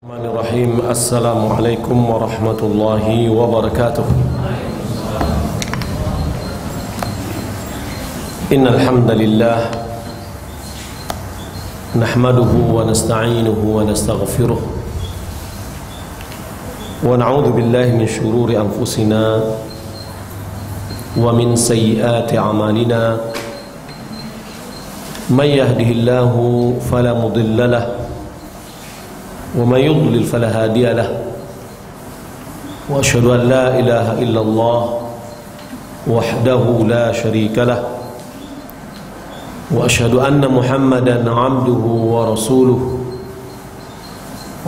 Bismillahirrahmanirrahim. Assalamualaikum warahmatullahi wabarakatuh. Innal hamdalillah nahmaduhu wa nasta'inuhu wa nastaghfiruh wa na'udzu billahi min shururi anfusina wa min sayyiati a'malina. Man yahdihillahu fala mudilla lahu ومن يضلل فلا هادي له وأشهد أن لا إله إلا الله وحده لا شريك له وأشهد أن محمدا عبده ورسوله.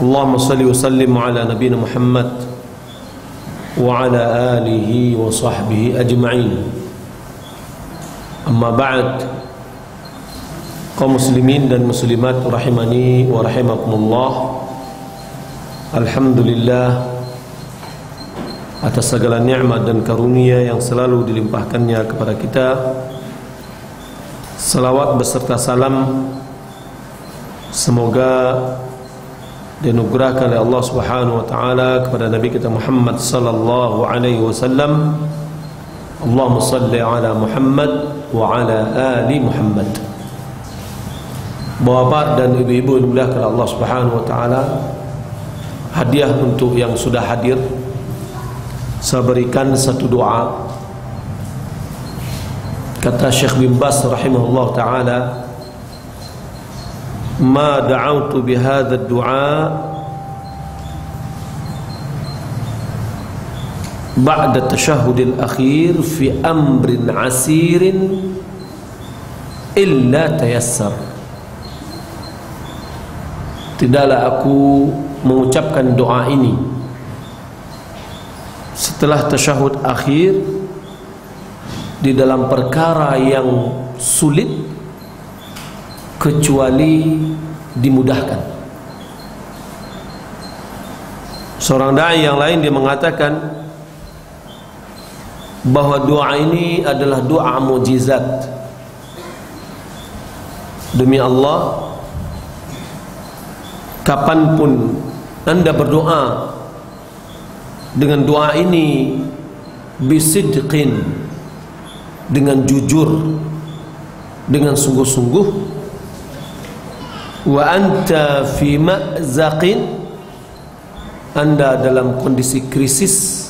اللهم صل وسلم على نبينا محمد وعلى آله وصحبه أجمعين. أما بعد, kaum muslimin dan muslimat rahimani wa rahimakumullah. Alhamdulillah atas segala nikmat dan karunia yang selalu dilimpahkannya kepada kita. Salawat beserta salam semoga dianugerahkan oleh Allah Subhanahu wa taala kepada Nabi kita Muhammad sallallahu alaihi wasallam. Allahumma shalli ala Muhammad wa ala ali Muhammad. Bapak dan ibu-ibu yang dimuliakan Allah Subhanahu wa taala, hadiah untuk yang sudah hadir, saya berikan satu doa. Kata Syekh bin Baz rahimahullah taala, ma da'autu bihadha ad-du'a ba'da at-tashahhud al-akhir fi amrin 'asirin illa tayassar. Tidaklah aku mengucapkan doa ini setelah tasyahud akhir di dalam perkara yang sulit kecuali dimudahkan. Seorang dai yang lain dia mengatakan bahwa doa ini adalah doa mukjizat. Demi Allah, kapanpun Anda berdoa dengan doa ini bisidqin, dengan jujur, dengan sungguh-sungguh, wa anta fi ma'zaqin, Anda dalam kondisi krisis,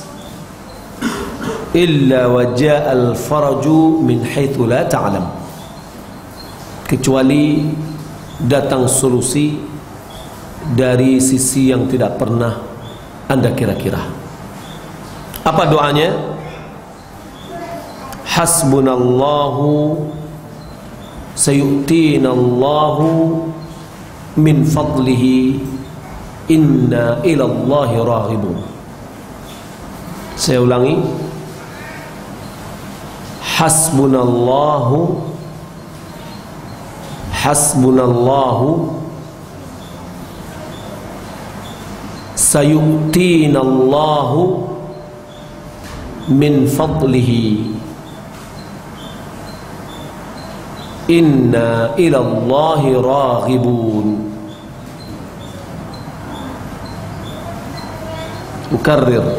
illa waja'al faraju min haitsu la ta'lam, kecuali datang solusi dari sisi yang tidak pernah Anda kira-kira. Apa doanya? Hasbunallahu sayu'tinallahu min fadlihi inna ilallahi raghibun. Saya ulangi, hasbunallahu sayu'tinallahu min fadlihi inna ilallahi raghibun. Ukarrir,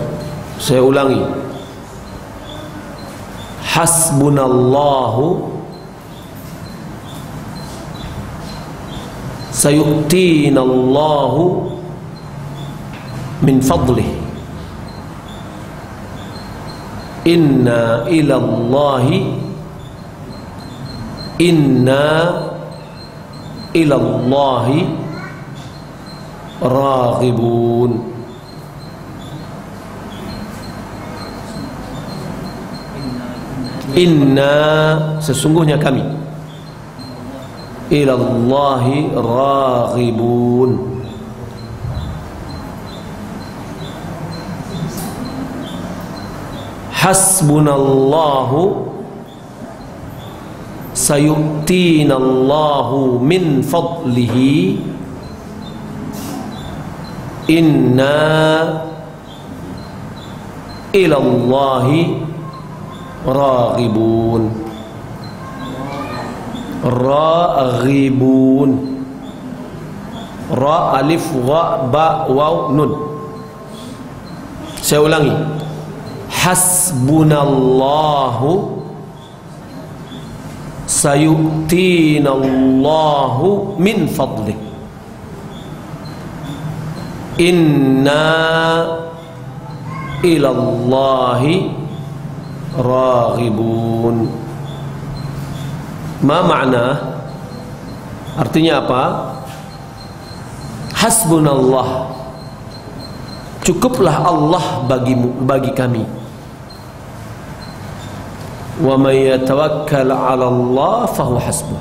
saya ulangi, hasbunallahu sayu'tinallahu min fadlih inna ilallahi raghibun. Inna, sesungguhnya kami, ilallahi raghibun. Hasbunallahu sayu'tinallahu min fadlihi inna ilallahi raghibun. Raghibun. Ra, alif, gha, ba, waw, nun. Saya ulangi. Hasbunallahu sayu'tinallahu min fadlih. Inna ilallahi raghibun. Ma makna? Artinya apa? Hasbunallah, cukuplah Allah bagi kami. Wa may yatawakkal 'ala Allah fahuwa hasbuh.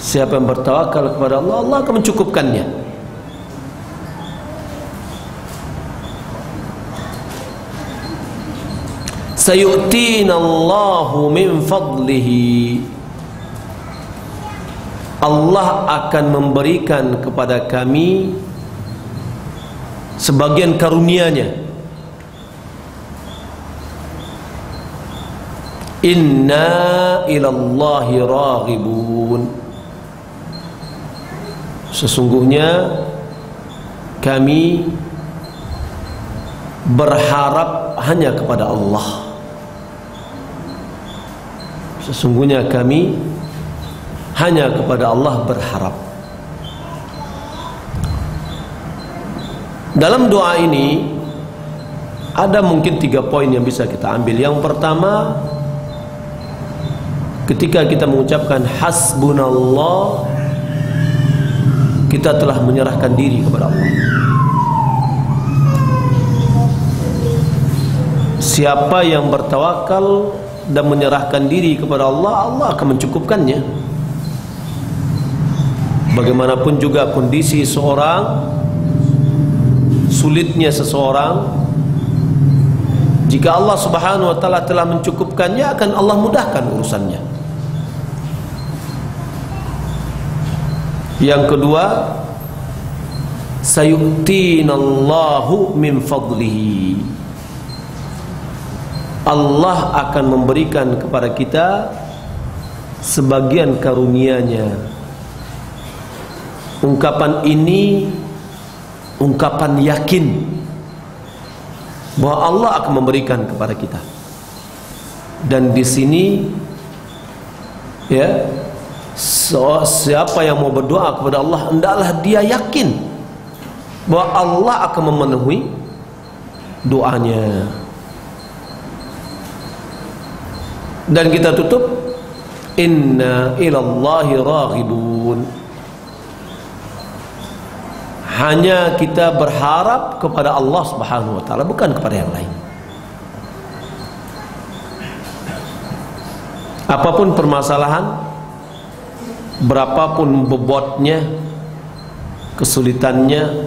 Siapa yang bertawakal kepada Allah, Allah akan mencukupkannya. Sayu'tinallahu min fadlihi. Allah akan memberikan kepada kami sebagian karunia-Nya. Inna ilallahi raghibun. Sesungguhnya kami berharap hanya kepada Allah. Sesungguhnya kami hanya kepada Allah berharap. Dalam doa ini ada mungkin 3 poin yang bisa kita ambil. Yang pertama, ketika kita mengucapkan hasbunallah, kita telah menyerahkan diri kepada Allah. Siapa yang bertawakal dan menyerahkan diri kepada Allah, Allah akan mencukupkannya. Bagaimanapun juga kondisi seorang, sulitnya seseorang, jika Allah Subhanahu wa taala telah mencukupkannya, akan Allah mudahkan urusannya. Yang kedua, sayu'tinallahu min fadlihi. Allah akan memberikan kepada kita sebagian karunia-Nya. Ungkapan ini ungkapan yakin bahwa Allah akan memberikan kepada kita. Dan di sini ya, siapa yang mau berdoa kepada Allah, hendaklah dia yakin bahwa Allah akan memenuhi doanya. Dan kita tutup, inna ilallahi raghibun. Hanya kita berharap kepada Allah Subhanahu wa taala, bukan kepada yang lain. Apapun permasalahan, berapapun bobotnya, kesulitannya,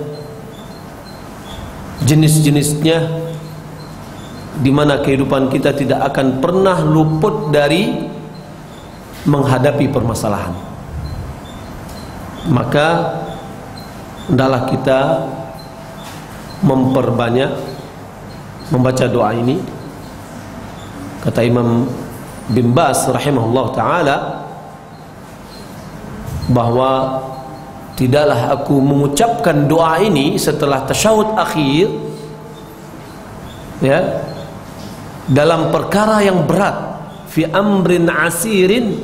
jenis-jenisnya, di mana kehidupan kita tidak akan pernah luput dari menghadapi permasalahan. Maka hendaklah kita memperbanyak membaca doa ini. Kata Imam bin Baz rahimahullah ta'ala, bahwa tidaklah aku mengucapkan doa ini setelah tasyahud akhir, ya, dalam perkara yang berat, fi amrin asirin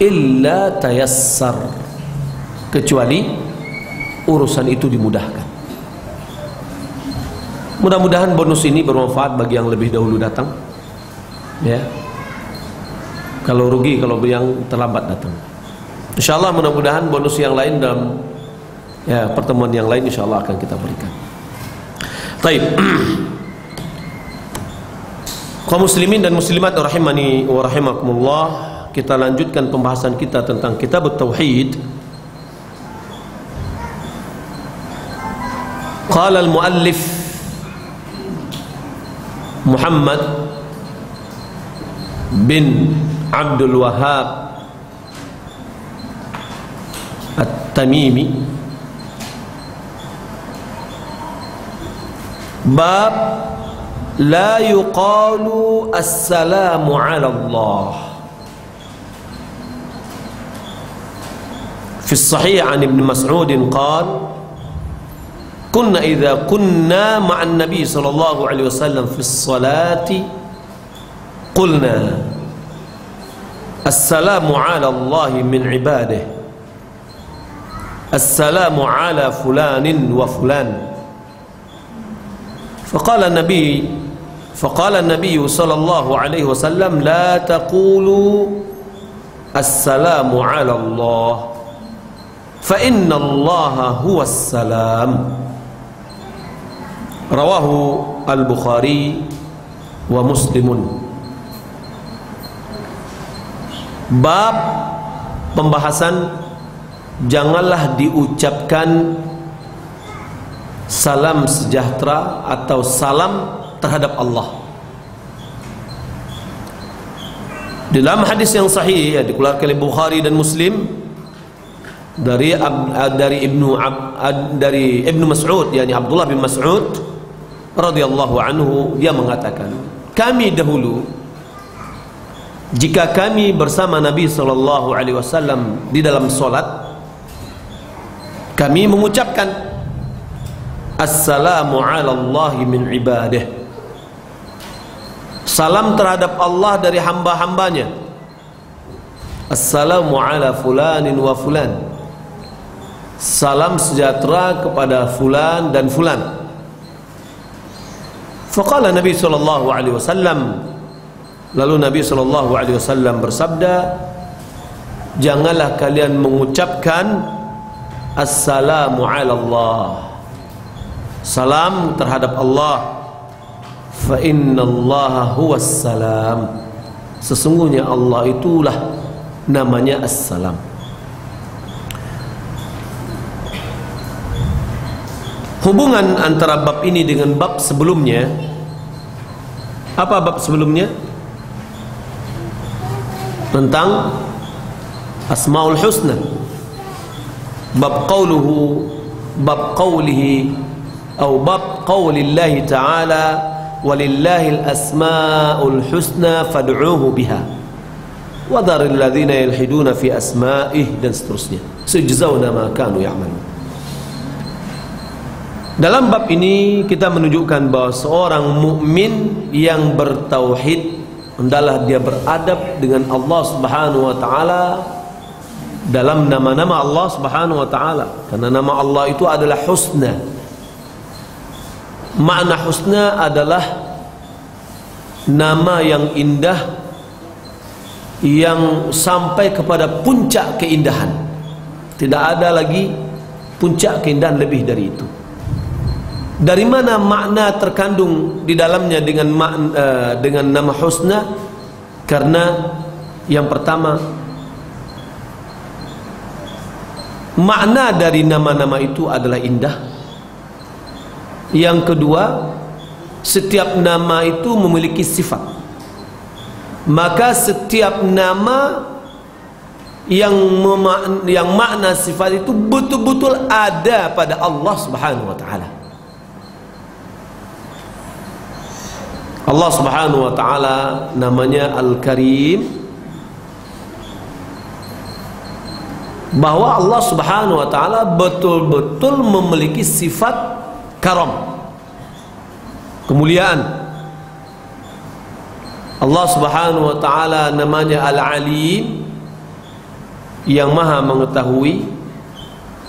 illa tayassar, kecuali urusan itu dimudahkan. Mudah-mudahan bonus ini bermanfaat bagi yang lebih dahulu datang, ya. Kalau rugi kalau yang terlambat datang. Insyaallah mudah-mudahan bonus yang lain dalam ya pertemuan yang lain insyaallah akan kita berikan. Baik. Kaum muslimin dan muslimat rahimani wa rahimakumullah, kita lanjutkan pembahasan kita tentang kitab tauhid. Qala al-muallif Muhammad bin Abdul Wahhab At-Tamimi, bab la yuqalu assalamu ala Allah في الصحيح عن ابن مسعود قال كنا إذا كنا مع النبي صلى الله عليه وسلم في الصلاة قلنا السلام على الله من عباده السلام على فلان وفلان فقال النبي صلى الله عليه وسلم لا تقولوا السلام على الله فإن الله هو السلام رواه البخاري ومسلم. Bab pembahasan janganlah diucapkan salam sejahtera atau salam terhadap Allah. Dalam hadis yang sahih yang dikeluarkan oleh Bukhari dan Muslim dari Ibnu Mas'ud, yakni Abdullah bin Mas'ud radhiyallahu anhu, dia mengatakan, kami dahulu jika kami bersama Nabi sallallahu alaihi wasallam di dalam solat, kami mengucapkan assalamu ala Allahi min ibadah, salam terhadap Allah dari hamba-hambanya, assalamu ala fulanin wa fulan, salam sejahtera kepada fulan dan fulan. Faqala Nabi sallallahu alaihi wasallam, lalu Nabi sallallahu alaihi wasallam bersabda, janganlah kalian mengucapkan assalamu ala Allah, salam terhadap Allah, fa innallaha huwas salam, sesungguhnya Allah itulah namanya assalam. Hubungan antara bab ini dengan bab sebelumnya, apa bab sebelumnya? Tentang Asmaul Husna. Bab qawlihi atau bab qawlillahi ta'ala walillahil asmaul husna fad'uuhu biha wa dharil ladzina yalhiduna fi asma'ih, dan seterusnya. Sujzauna ma kanu ya'malun. Dalam bab ini kita menunjukkan bahwa seorang mukmin yang bertauhid hendaklah dia beradab dengan Allah Subhanahu wa taala dalam nama-nama Allah Subhanahu wa taala, karena nama Allah itu adalah husna. Makna husna adalah nama yang indah, yang sampai kepada puncak keindahan. Tidak ada lagi puncak keindahan lebih dari itu. Dari mana makna terkandung di dalamnya dengan nama husna? Karena yang pertama, makna dari nama-nama itu adalah indah. Yang kedua, setiap nama itu memiliki sifat. Maka setiap nama yang makna sifat itu betul-betul ada pada Allah Subhanahu wa taala. Allah Subhanahu wa taala namanya Al-Karim, bahwa Allah Subhanahu wa taala betul-betul memiliki sifat karam, kemuliaan. Allah Subhanahu wa taala namanya Al-Alim, yang maha mengetahui.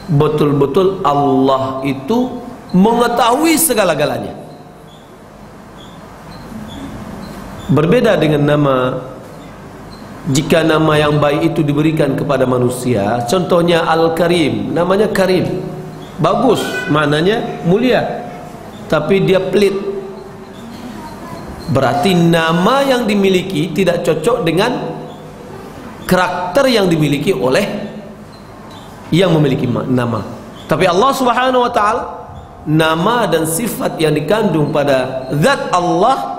Betul-betul Allah itu mengetahui segala-galanya. Berbeda dengan nama, jika nama yang baik itu diberikan kepada manusia, contohnya Al-Karim, namanya Karim, bagus, maknanya mulia, tapi dia pelit, berarti nama yang dimiliki tidak cocok dengan karakter yang dimiliki oleh yang memiliki nama. Tapi Allah Subhanahu wa taala, nama dan sifat yang dikandung pada zat Allah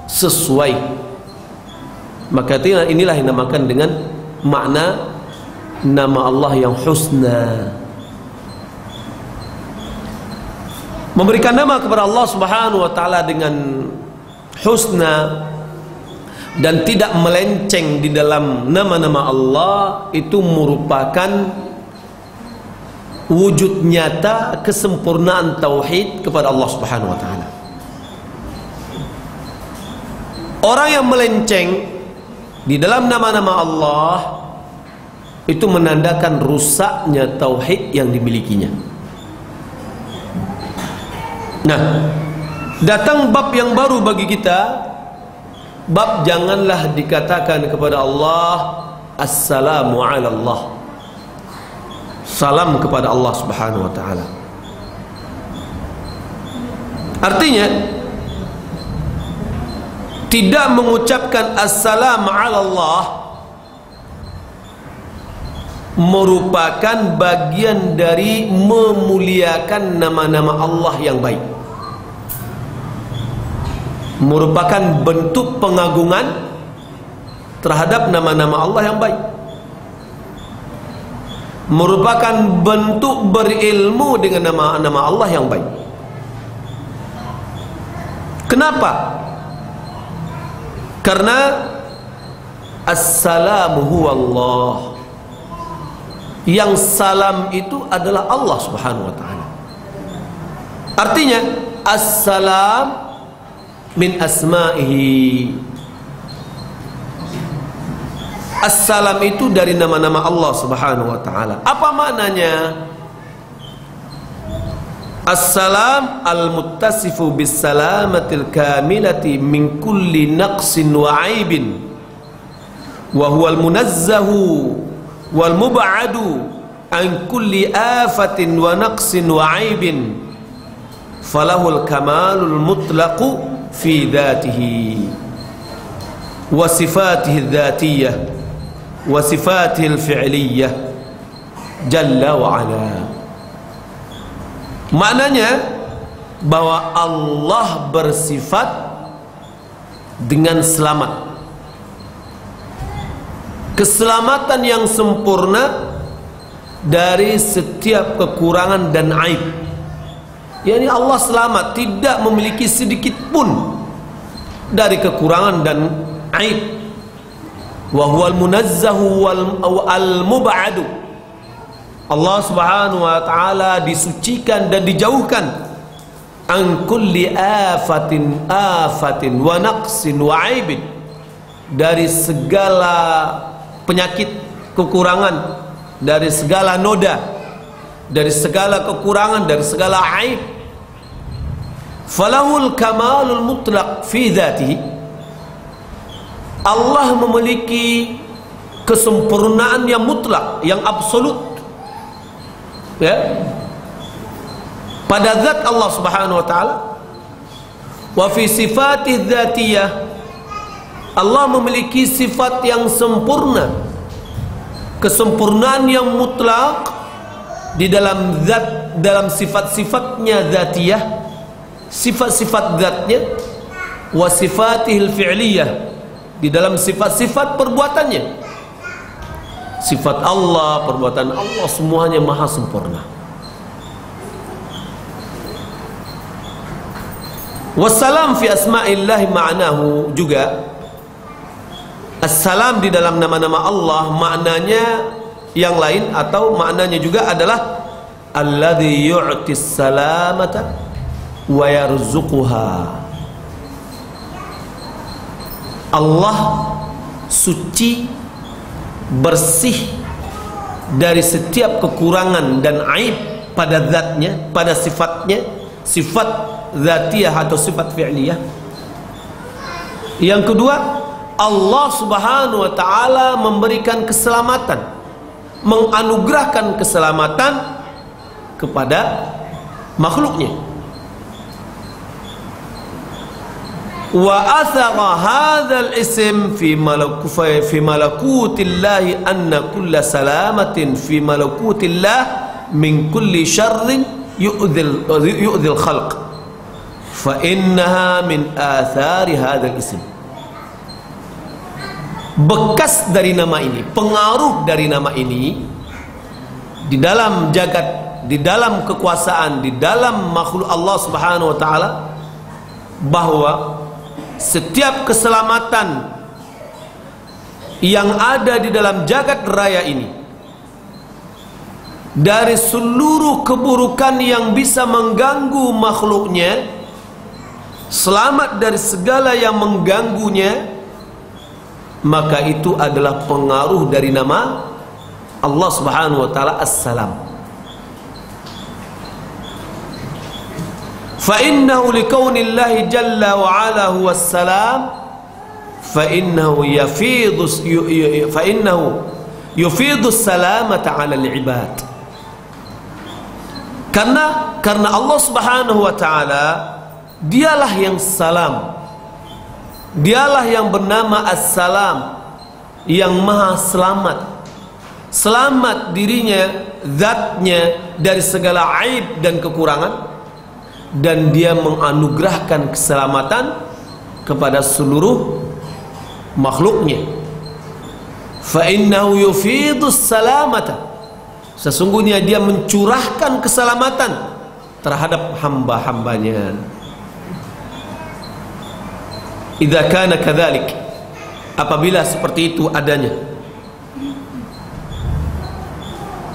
sesuai. Maka inilah yang dinamakan dengan makna nama Allah yang husna. Memberikan nama kepada Allah Subhanahu wa taala dengan husna dan tidak melenceng di dalam nama-nama Allah itu merupakan wujud nyata kesempurnaan tauhid kepada Allah Subhanahu wa taala. Orang yang melenceng di dalam nama-nama Allah itu menandakan rusaknya tauhid yang dimilikinya. Nah, datang bab yang baru bagi kita, bab janganlah dikatakan kepada Allah assalamu ala Allah, salam kepada Allah Subhanahu wa taala. Artinya tidak mengucapkan assalamu ala Allah merupakan bagian dari memuliakan nama-nama Allah yang baik, merupakan bentuk pengagungan terhadap nama-nama Allah yang baik, merupakan bentuk berilmu dengan nama-nama Allah yang baik. Kenapa? Karena assalamu huwa Allah, yang salam itu adalah Allah Subhanahu wa taala. Artinya assalam min asma'ihi, assalam itu dari nama-nama Allah Subhanahu wa taala. Apa maknanya? Assalam al-muttasifu bis-salamatil kamilati min kulli naqsin wa aibin wa huwa al-munazzahu wal mub'adu an kulli afatin wa naqsin wa aibin falahul kamalul mutlaqu fi dhatihi wa sifatihi dzatiyyah wa sifatihi al-fi'liyyah jalla wa ala. Maknanya bahwa Allah bersifat dengan selamat, keselamatan yang sempurna dari setiap kekurangan dan aib. Yani Allah selamat, tidak memiliki sedikit pun dari kekurangan dan aib. Wa huwal munazzahu wal mub'adu, Allah Subhanahu wa taala disucikan dan dijauhkan an kulli afatin wa naqsin wa aibin, dari segala penyakit, kekurangan, dari segala noda, dari segala kekurangan, dari segala aib. Falahul kamalul mutlaq fi dzatihi, Allah memiliki kesempurnaan yang mutlak, yang absolut, ya, pada zat Allah Subhanahu wa taala. Wa fi sifati dzatiyah, Allah memiliki sifat yang sempurna, kesempurnaan yang mutlak di dalam zat, dalam sifat-sifatnya dzatiyah, sifat-sifat zatnya, wa sifatihil fi'liyah, di dalam sifat-sifat perbuatannya. Sifat Allah, perbuatan Allah, semuanya maha sempurna. Wassalam fi asma'illahi ma'nahu, juga assalam di dalam nama-nama Allah maknanya yang lain, atau maknanya juga adalah alladzi yu'tis salamata wa yarzuquha. Allah suci, bersih dari setiap kekurangan dan aib pada zatnya, pada sifatnya, sifat zatiyah atau sifat fi'liyah. Yang kedua, Allah Subhanahu wa taala memberikan keselamatan, menganugerahkan keselamatan kepada makhluknya. Wa athara hadzal ism fi malakutillahi anna kulla salamatin fi malakutillah min kulli syarrin yu'dhil khalq fa innaha min athari hadzal ism. Bekas dari nama ini, pengaruh dari nama ini di dalam jagat, di dalam kekuasaan, di dalam makhluk Allah Subhanahu wa taala, bahwa setiap keselamatan yang ada di dalam jagat raya ini dari seluruh keburukan yang bisa mengganggu makhluknya, selamat dari segala yang mengganggunya, maka itu adalah pengaruh dari nama Allah Subhanahu wa taala As-Salam. Fa innahu likaunillahi jalla wa ala huwa as-salam, fa innahu yufidu as-salamata 'ala al-ibad. Karena Allah Subhanahu wa taala dialah yang salam, dialah yang bernama As-Salam, yang maha selamat, selamat dirinya, zatnya dari segala aib dan kekurangan, dan dia menganugerahkan keselamatan kepada seluruh makhluknya. Fa innahu yufidus salamata, sesungguhnya dia mencurahkan keselamatan terhadap hamba-hambanya. Idza kana kadzalik, apabila seperti itu adanya,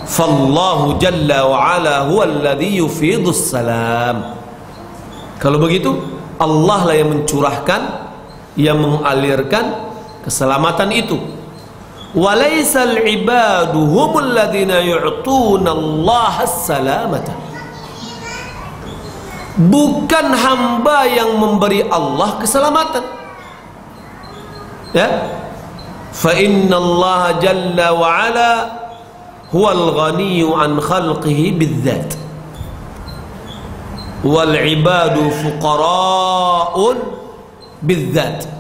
fallahu jalla wa ala huwa alladhi yufidus salam. Kalau begitu, Allah lah yang mencurahkan, yang mengalirkan keselamatan itu. Walaysal ibadu humul ladzina yu'tuna Allah as-salamata. Bukan hamba yang memberi Allah keselamatan. Ya. Fa inna Allah jalla wa ala huwal ghaniyyu an khalqihi bidzat. Wal ibadu fuqara'un bidzat.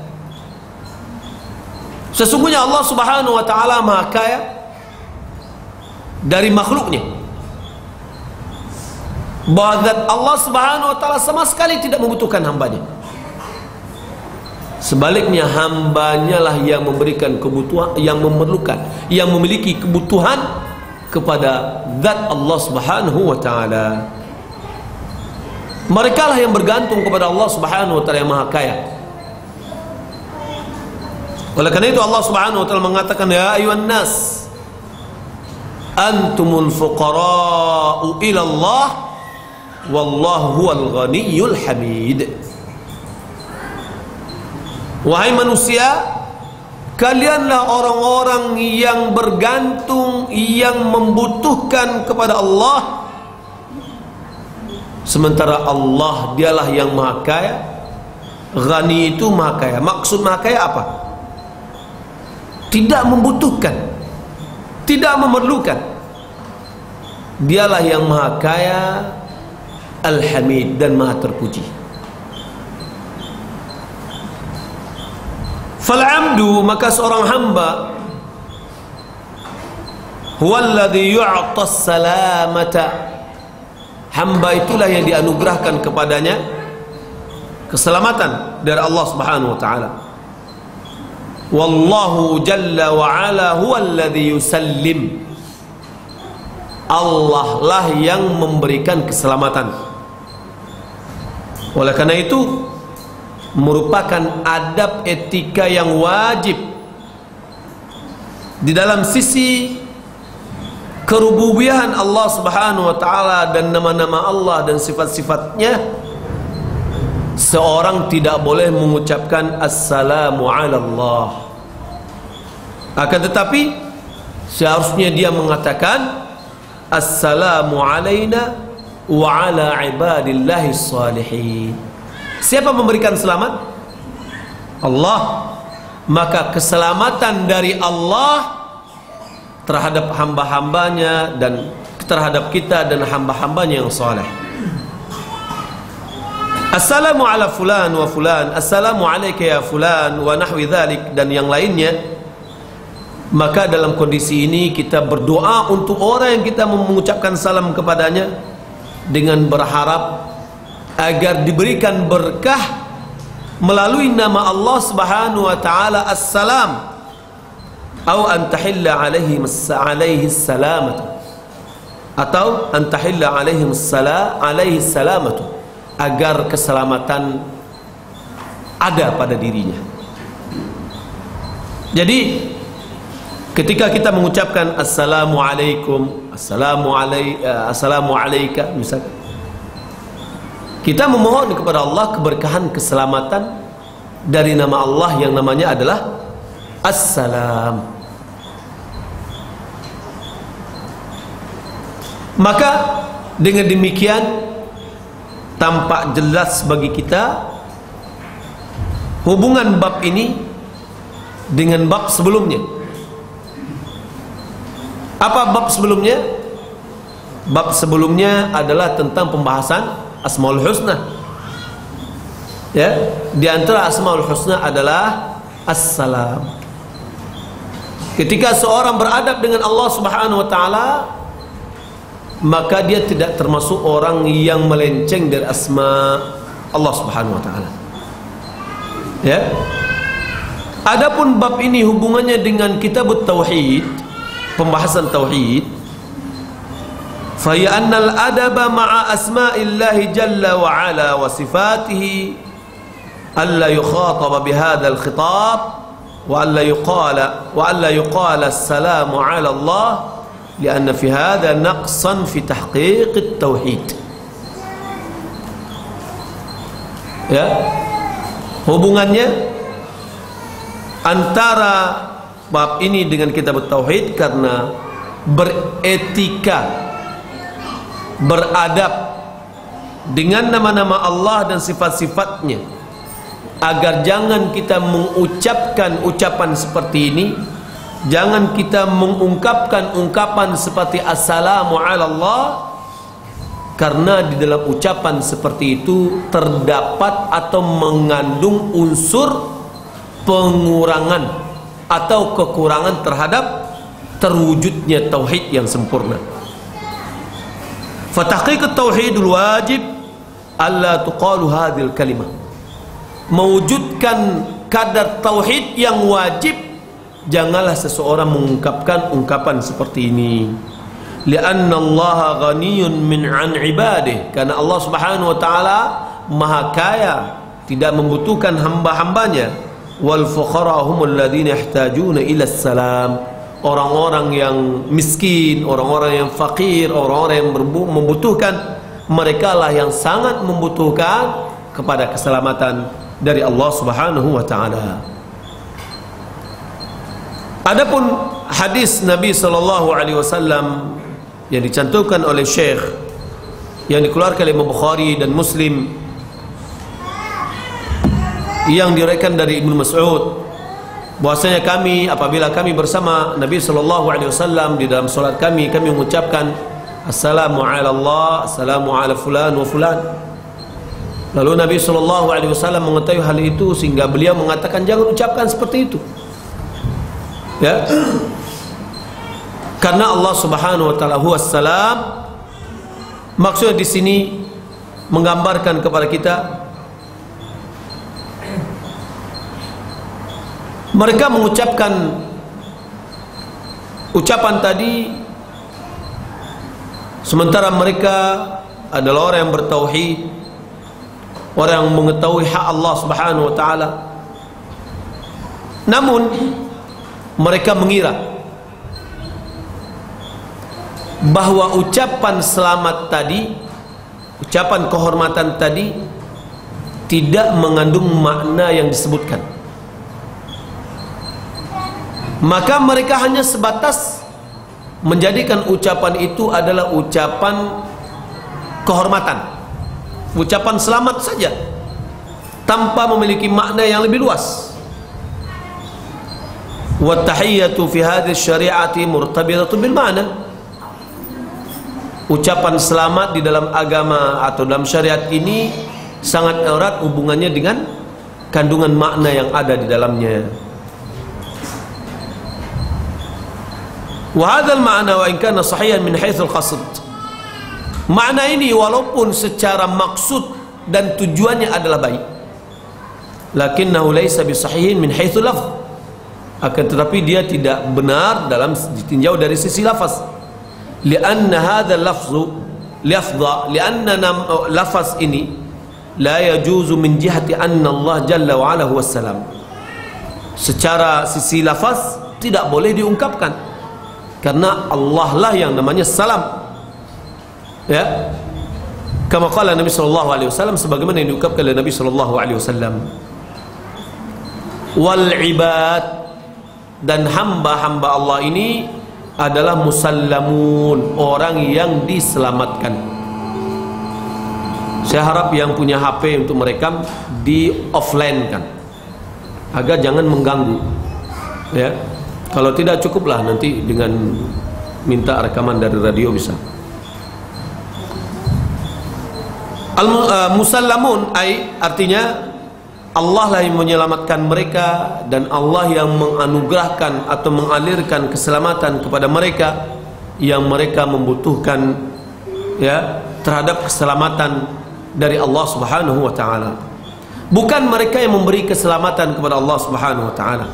Sesungguhnya Allah Subhanahu wa taala maha kaya dari makhluknya. Bahwa zat Allah Subhanahu wa taala sama sekali tidak membutuhkan hambanya. Sebaliknya, hambanya lah yang memberikan kebutuhan, yang memerlukan, yang memiliki kebutuhan kepada zat Allah Subhanahu wa taala. Mereka lah yang bergantung kepada Allah Subhanahu wa taala yang maha kaya. Oleh karena itu Allah Subhanahu wa taala mengatakan, ya ayuhan nas antumul fuqara'u ila Allah wallahu huwal ghaniyyul hamid. Wahai manusia, kalianlah orang-orang yang bergantung, yang membutuhkan kepada Allah, sementara Allah dialah yang maha kaya. Ghani itu maha kaya. Maksud maha kaya apa? Tidak membutuhkan, tidak memerlukan. Dialah yang maha kaya, Al-Hamid, dan maha terpuji. Fal'amdu, maka seorang hamba, huwallazi yu'tas salamata, hamba itulah yang dianugerahkan kepadanya keselamatan dari Allah Subhanahu wa taala. Wallahu jalla wa ala huwallazi yusallim, Allah lah yang memberikan keselamatan. Oleh karena itu, merupakan adab etika yang wajib di dalam sisi kerububiyahan Allah Subhanahu wa taala dan nama-nama Allah dan sifat-sifatnya. Seorang tidak boleh mengucapkan assalamu ala Allah, akan tetapi seharusnya dia mengatakan assalamu alaina wa ala ibadillahi salihin. Siapa memberikan selamat? Allah. Maka keselamatan dari Allah terhadap hamba-hambanya dan terhadap kita dan hamba-hambanya yang saleh. Assalamu ala fulan wa fulan, assalamu alayka ya fulan, wa nahwi dzalik, dan yang lainnya. Maka dalam kondisi ini kita berdoa untuk orang yang kita mengucapkan salam kepadanya dengan berharap agar diberikan berkah melalui nama Allah Subhanahu wa taala As-Salam, atau antahilla alaihi salamatu, atau antahilla alaihi salamatu, agar keselamatan ada pada dirinya. Jadi Ketika kita mengucapkan assalamualaikum, assalamu alayka misalkan, kita memohon kepada Allah keberkahan, keselamatan dari nama Allah yang namanya adalah Assalam. Maka dengan demikian tampak jelas bagi kita hubungan bab ini dengan bab sebelumnya. Apa bab sebelumnya? Bab sebelumnya adalah tentang pembahasan Asmaul Husna. Ya, di antara Asmaul Husna adalah Assalam. Ketika seorang beradab dengan Allah Subhanahu wa taala, maka dia tidak termasuk orang yang melenceng dari asma Allah Subhanahu wa taala. Ya. Adapun bab ini hubungannya dengan kitabut tauhid, pembahasan tauhid, fa ya annal adaba ma'a asma'illahi jalla wa ala wa sifatihi alla yukhataba bihadzal khitab wa alla yuqala assalamu ala Allah lianna fi hadha naqsan fi tahqiq at-tauhid. Ya, hubungannya antara bab ini dengan kitab tauhid karena beretika, beradab dengan nama-nama Allah dan sifat-sifatnya, agar jangan kita mengucapkan ucapan seperti ini, jangan kita mengungkapkan ungkapan seperti assalamu ala Allah, karena di dalam ucapan seperti itu terdapat atau mengandung unsur pengurangan atau kekurangan terhadap terwujudnya tauhid yang sempurna. Fatahqiq at-tauhidul wajib alla tuqalu hadhil kalimah. Mewujudkan kadar tauhid yang wajib, janganlah seseorang mengungkapkan ungkapan seperti ini. Lianna Allah ghaniyun min an ibadih, karena Allah Subhanahu wa taala maha kaya, tidak membutuhkan hamba-hambanya. Wal fuqara humul ladzina yahtajuna ila salam. Orang-orang yang miskin, orang-orang yang fakir, orang-orang yang membutuhkan, mereka lah yang sangat membutuhkan kepada keselamatan dari Allah Subhanahu wa taala. Adapun hadis Nabi sallallahu alaihi wasallam yang dicantumkan oleh Syekh, yang dikeluarkan oleh Imam Bukhari dan Muslim, yang diriwayatkan dari Ibnu Mas'ud, bahwasanya kami apabila kami bersama Nabi sallallahu alaihi wasallam di dalam salat kami mengucapkan assalamu ala Allah, assalamu ala fulan wa fulan. Lalu Nabi sallallahu alaihi wasallam mengetahui hal itu sehingga beliau mengatakan jangan ucapkan seperti itu. Ya. Karena Allah Subhanahu wa taala huwas salam, maksudnya di sini menggambarkan kepada kita mereka mengucapkan ucapan tadi sementara mereka adalah orang yang bertauhid, orang yang mengetahui hak Allah Subhanahu wa taala. Namun mereka mengira bahwa ucapan selamat tadi, ucapan kehormatan tadi tidak mengandung makna yang disebutkan. Maka mereka hanya sebatas menjadikan ucapan itu adalah ucapan kehormatan, ucapan selamat saja, tanpa memiliki makna yang lebih luas. Wa tahiyyatu fi hadhihi syari'ati murtabitatun bil ma'na. Ucapan selamat di dalam agama atau dalam syariat ini sangat erat hubungannya dengan kandungan makna yang ada di dalamnya. Wa hadzal ma'na wa in kana sahihan min haitsul qasd. Makna ini walaupun secara maksud dan tujuannya adalah baik, lakinnahu laisa bisahihin min haitsul lafz. Akan tetapi dia tidak benar dalam ditinjau dari sisi lafaz. Lianna hadzal lafzu lianna lafaz ini la yajuzu min jihati anna Allah jalla wa ala huwas salam. Secara sisi lafaz tidak boleh diungkapkan, karena Allah lah yang namanya salam. Ya, kama qala Nabi sallallahu alaihi wasallam, sebagaimana yang diungkapkan oleh Nabi sallallahu alaihi wasallam. Wal ibad, dan hamba-hamba Allah ini adalah musallamun, orang yang diselamatkan. Saya harap yang punya HP untuk merekam di offline kan, agar jangan mengganggu. Ya, kalau tidak cukuplah nanti dengan minta rekaman dari radio bisa. Musallamun artinya Allah lah yang menyelamatkan mereka, dan Allah yang menganugerahkan atau mengalirkan keselamatan kepada mereka yang mereka membutuhkan, ya, terhadap keselamatan dari Allah Subhanahu wa taala. Bukan mereka yang memberi keselamatan kepada Allah Subhanahu wa taala.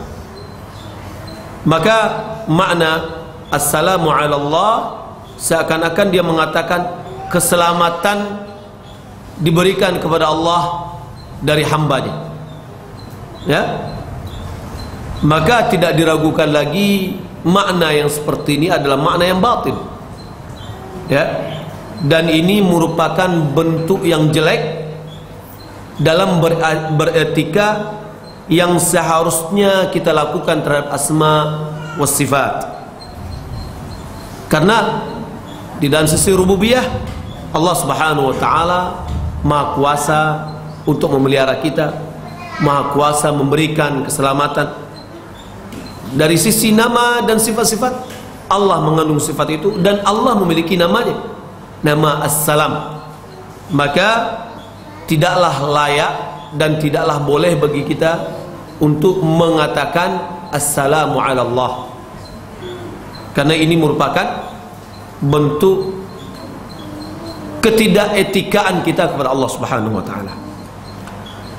Maka makna assalamu ala Allah seakan-akan dia mengatakan keselamatan diberikan kepada Allah dari hambanya. Ya, maka tidak diragukan lagi makna yang seperti ini adalah makna yang batin. Ya, dan ini merupakan bentuk yang jelek dalam beretika yang seharusnya kita lakukan terhadap asma wa sifat. Karena di dalam sisi rububiyah Allah Subhanahu wa taala Maha kuasa untuk memelihara kita, Maha kuasa memberikan keselamatan. Dari sisi nama dan sifat-sifat, Allah mengandung sifat itu, dan Allah memiliki namanya, nama As-Salam. Maka tidaklah layak dan tidaklah boleh bagi kita untuk mengatakan Assalamu ala Allah, karena ini merupakan bentuk ketidaketikaan kita kepada Allah Subhanahu wa taala.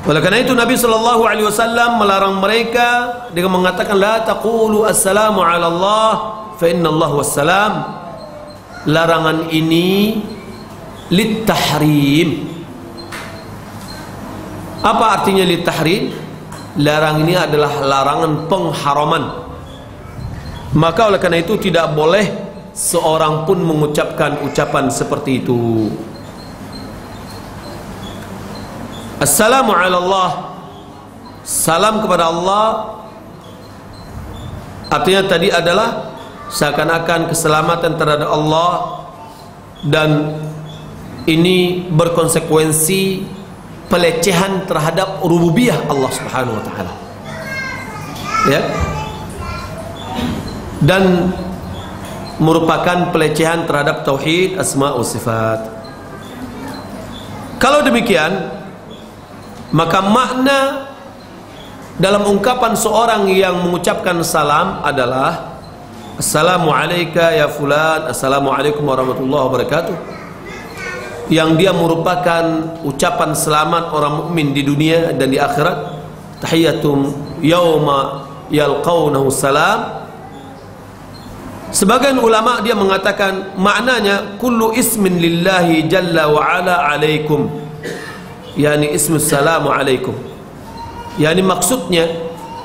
Oleh karena itu Nabi sallallahu alaihi wasallam melarang mereka dengan mengatakan la taqulu assalamu ala Allah fa inna Allah wassalam. Larangan ini litahrim. Apa artinya litahrim? Larangan ini adalah larangan pengharaman. Maka oleh karena itu tidak boleh seorang pun mengucapkan ucapan seperti itu. Assalamu ala Allah, salam kepada Allah, artinya tadi adalah seakan-akan keselamatan terhadap Allah, dan ini berkonsekuensi pelecehan terhadap rububiyah Allah Subhanahu wa taala. Ya, dan merupakan pelecehan terhadap tauhid asma wa sifat. Kalau demikian, maka makna dalam ungkapan seorang yang mengucapkan salam adalah assalamu alayka ya fulan, assalamualaikum warahmatullahi wabarakatuh, yang dia merupakan ucapan selamat orang mukmin di dunia dan di akhirat. Tahiyatum yauma yalqaunahu salam. Sebagian ulama dia mengatakan maknanya kullu ismin lillahi jalla wa ala alaikum, yani ismus salamu alaikum, yani maksudnya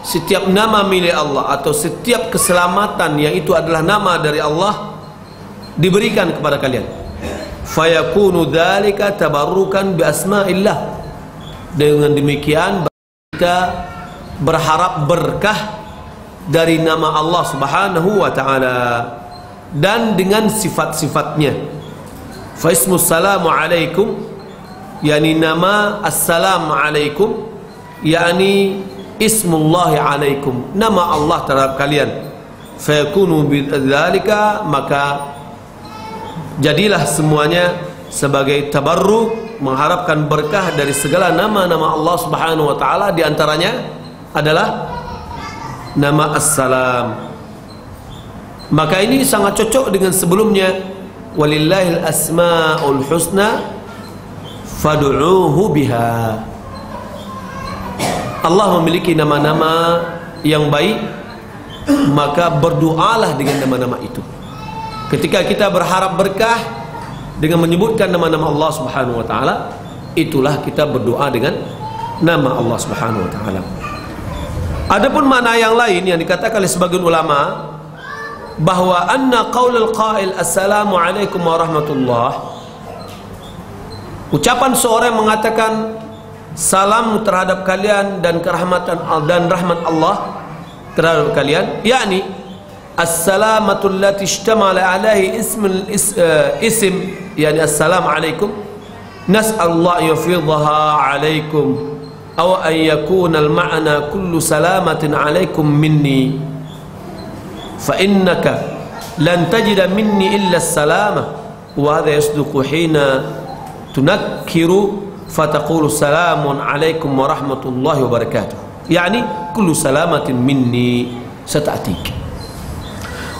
setiap nama milik Allah atau setiap keselamatan yang itu adalah nama dari Allah diberikan kepada kalian. Fayakunu dzalika tabarrukan bi asma'illah. Dengan demikian kita berharap berkah dari nama Allah Subhanahu wa taala dan dengan sifat-sifatnya. Fa ismus salamu alaikum, yani nama assalamu alaikum, yani ismullahi alaikum, nama Allah terhadap kalian. Fa yakunu bidzalika, maka jadilah semuanya sebagai tabarruk, mengharapkan berkah dari segala nama-nama Allah Subhanahu wa taala, di antaranya adalah nama As-Salam. Maka ini sangat cocok dengan sebelumnya, walillahil asmaul husna fad'uuhu biha. Allah memiliki nama-nama yang baik, maka berdoalah dengan nama-nama itu. Ketika kita berharap berkah dengan menyebutkan nama-nama Allah Subhanahu wa taala, itulah kita berdoa dengan nama Allah Subhanahu wa taala. Adapun makna yang lain yang dikatakan oleh sebagian ulama bahwa anna qaulul qail assalamu alaikum warahmatullah, ucapan seorang yang mengatakan salam terhadap kalian dan kerahmatan dan rahmat Allah terhadap kalian, yakni assalamatul lati ishtamala alaihi ism yani assalamu alaikum nas'alullah yafidhaha alaikum aw an yakuna al-ma'na kullu salamatin alaikum minni fa innaka lan tajida minni illa as-salama wa hadha yasduqu hina tunakkiru fataqulu salamun alaikum warahmatullahi wabarakatuh, yakni kullu salamatin minni sata'tik.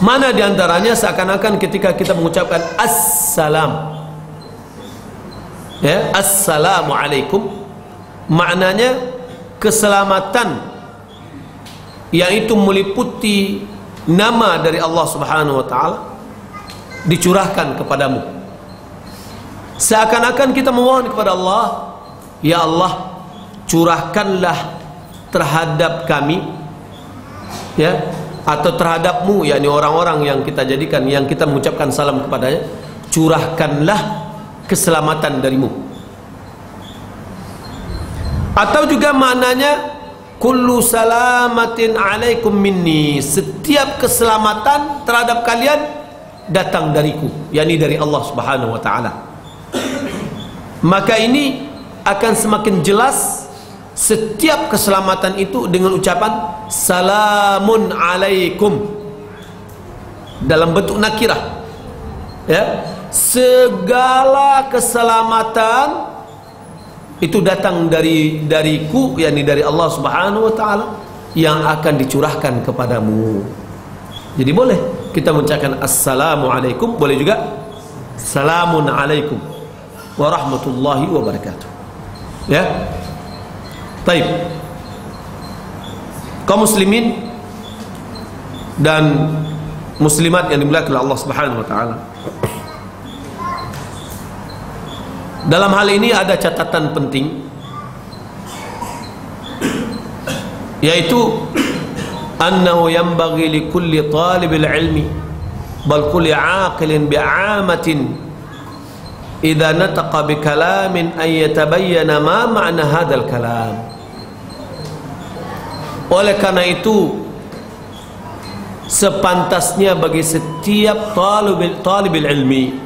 Mana diantaranya seakan-akan ketika kita mengucapkan assalam, ya, assalamu alaikum, maknanya keselamatan yang itu meliputi nama dari Allah Subhanahu wa taala dicurahkan kepadamu. Seakan-akan kita memohon kepada Allah, ya Allah, curahkanlah terhadap kami, ya, atau terhadapmu, yakni orang-orang yang kita jadikan, yang kita mengucapkan salam kepadanya, curahkanlah keselamatan darimu. Atau juga maknanya kullu salamatin alaikum minni, setiap keselamatan terhadap kalian datang dariku, yakni dari Allah Subhanahu wa taala. Maka ini akan semakin jelas setiap keselamatan itu dengan ucapan salamun alaikum dalam bentuk nakirah, ya, segala keselamatan itu datang dariku, yakni dari Allah Subhanahu wa taala, yang akan dicurahkan kepadamu. Jadi boleh kita mengucapkan assalamu alaikum, boleh juga salamun alaikum warahmatullahi wabarakatuh, ya. Baik, kaum muslimin dan muslimat yang dimuliakan oleh Allah Subhanahu wa taala, dalam hal ini ada catatan penting, yaitu annahu yanbaghi li kulli talibil ilmi bal kulli aqilin bi'amatin idza nataqa bi kalamin an yatabayyana ma ma'na hadzal kalam. Oleh karena itu sepantasnya bagi setiap talibil ilmi,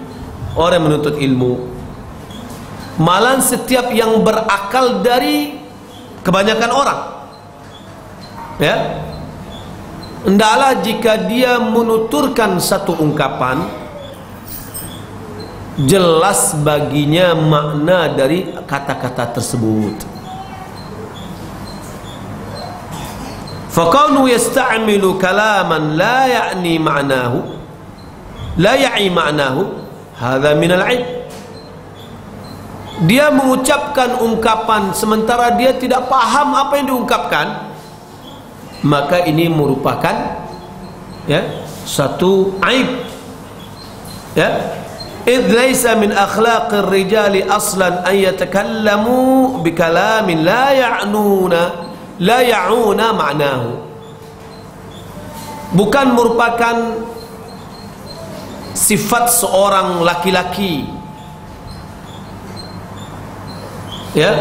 orang menuntut ilmu, malah setiap yang berakal dari kebanyakan orang, ya, hendaklah jika dia menuturkan satu ungkapan, jelas baginya makna dari kata-kata tersebut. Fakaunu yasta'milu kalaman la ya'ni ma'nahu hadha minal 'aib. Dia mengucapkan ungkapan sementara dia tidak paham apa yang diungkapkan, maka ini merupakan, ya, satu aib, ya. Idh laysa min akhlaqir rijali aslan an yatakallamu bi kalamin la ya'una ma'nahu. Bukan merupakan sifat seorang laki-laki, ya,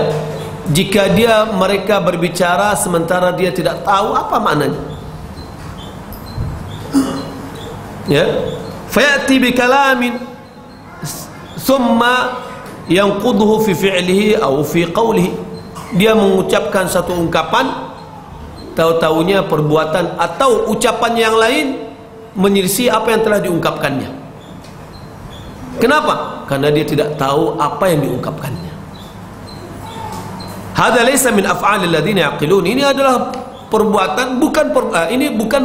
jika mereka berbicara sementara dia tidak tahu apa maknanya, ya. Fayati bi kalamin thumma yanqudhu fi fi'lihi aw fi qawlihi. Dia mengucapkan satu ungkapan, tahu-tahunya perbuatan atau ucapan yang lain menyelisih apa yang telah diungkapkannya. Kenapa? Karena dia tidak tahu apa yang diungkapkannya. Hadza laysa min af'alil ladzina yaqilun. Ini adalah perbuatan bukan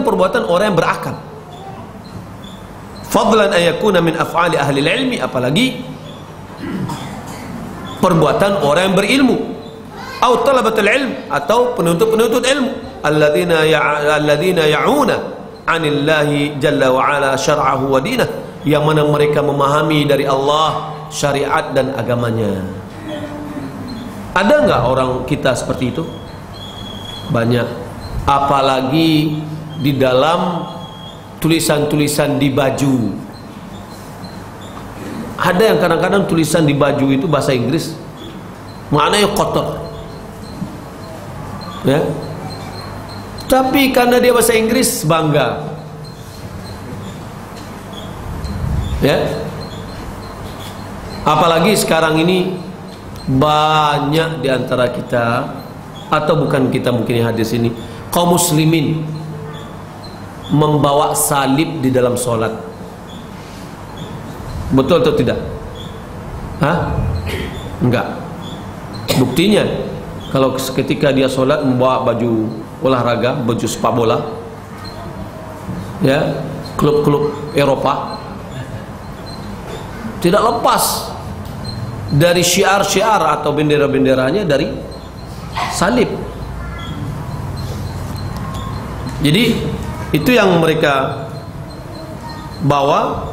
perbuatan orang yang berakal. Fadlan an yakuna min af'ali ahli ilmi, apalagi perbuatan orang yang berilmu, atau talabatul ilm, atau penuntut ilmu, alladzina ya'una 'anillahi jalla wa ala syar'ahu wa dinah, yang mana mereka memahami dari Allah syariat dan agamanya. Ada enggak orang kita seperti itu? Banyak. apalagi di dalam tulisan-tulisan di baju. Ada yang kadang-kadang tulisan di baju itu bahasa Inggris, maknanya kotor, ya. Tapi karena dia bahasa Inggris bangga, ya. Apalagi sekarang ini banyak di antara kita, atau bukan kita mungkin yang hadir sini, kaum muslimin membawa salib di dalam sholat. Betul atau tidak? Hah? Enggak. Buktinya, kalau ketika dia sholat membawa baju olahraga, baju sepak bola, ya, klub-klub Eropa, tidak lepas dari syiar-syiar atau bendera-benderanya dari salib. Jadi itu yang mereka bawa.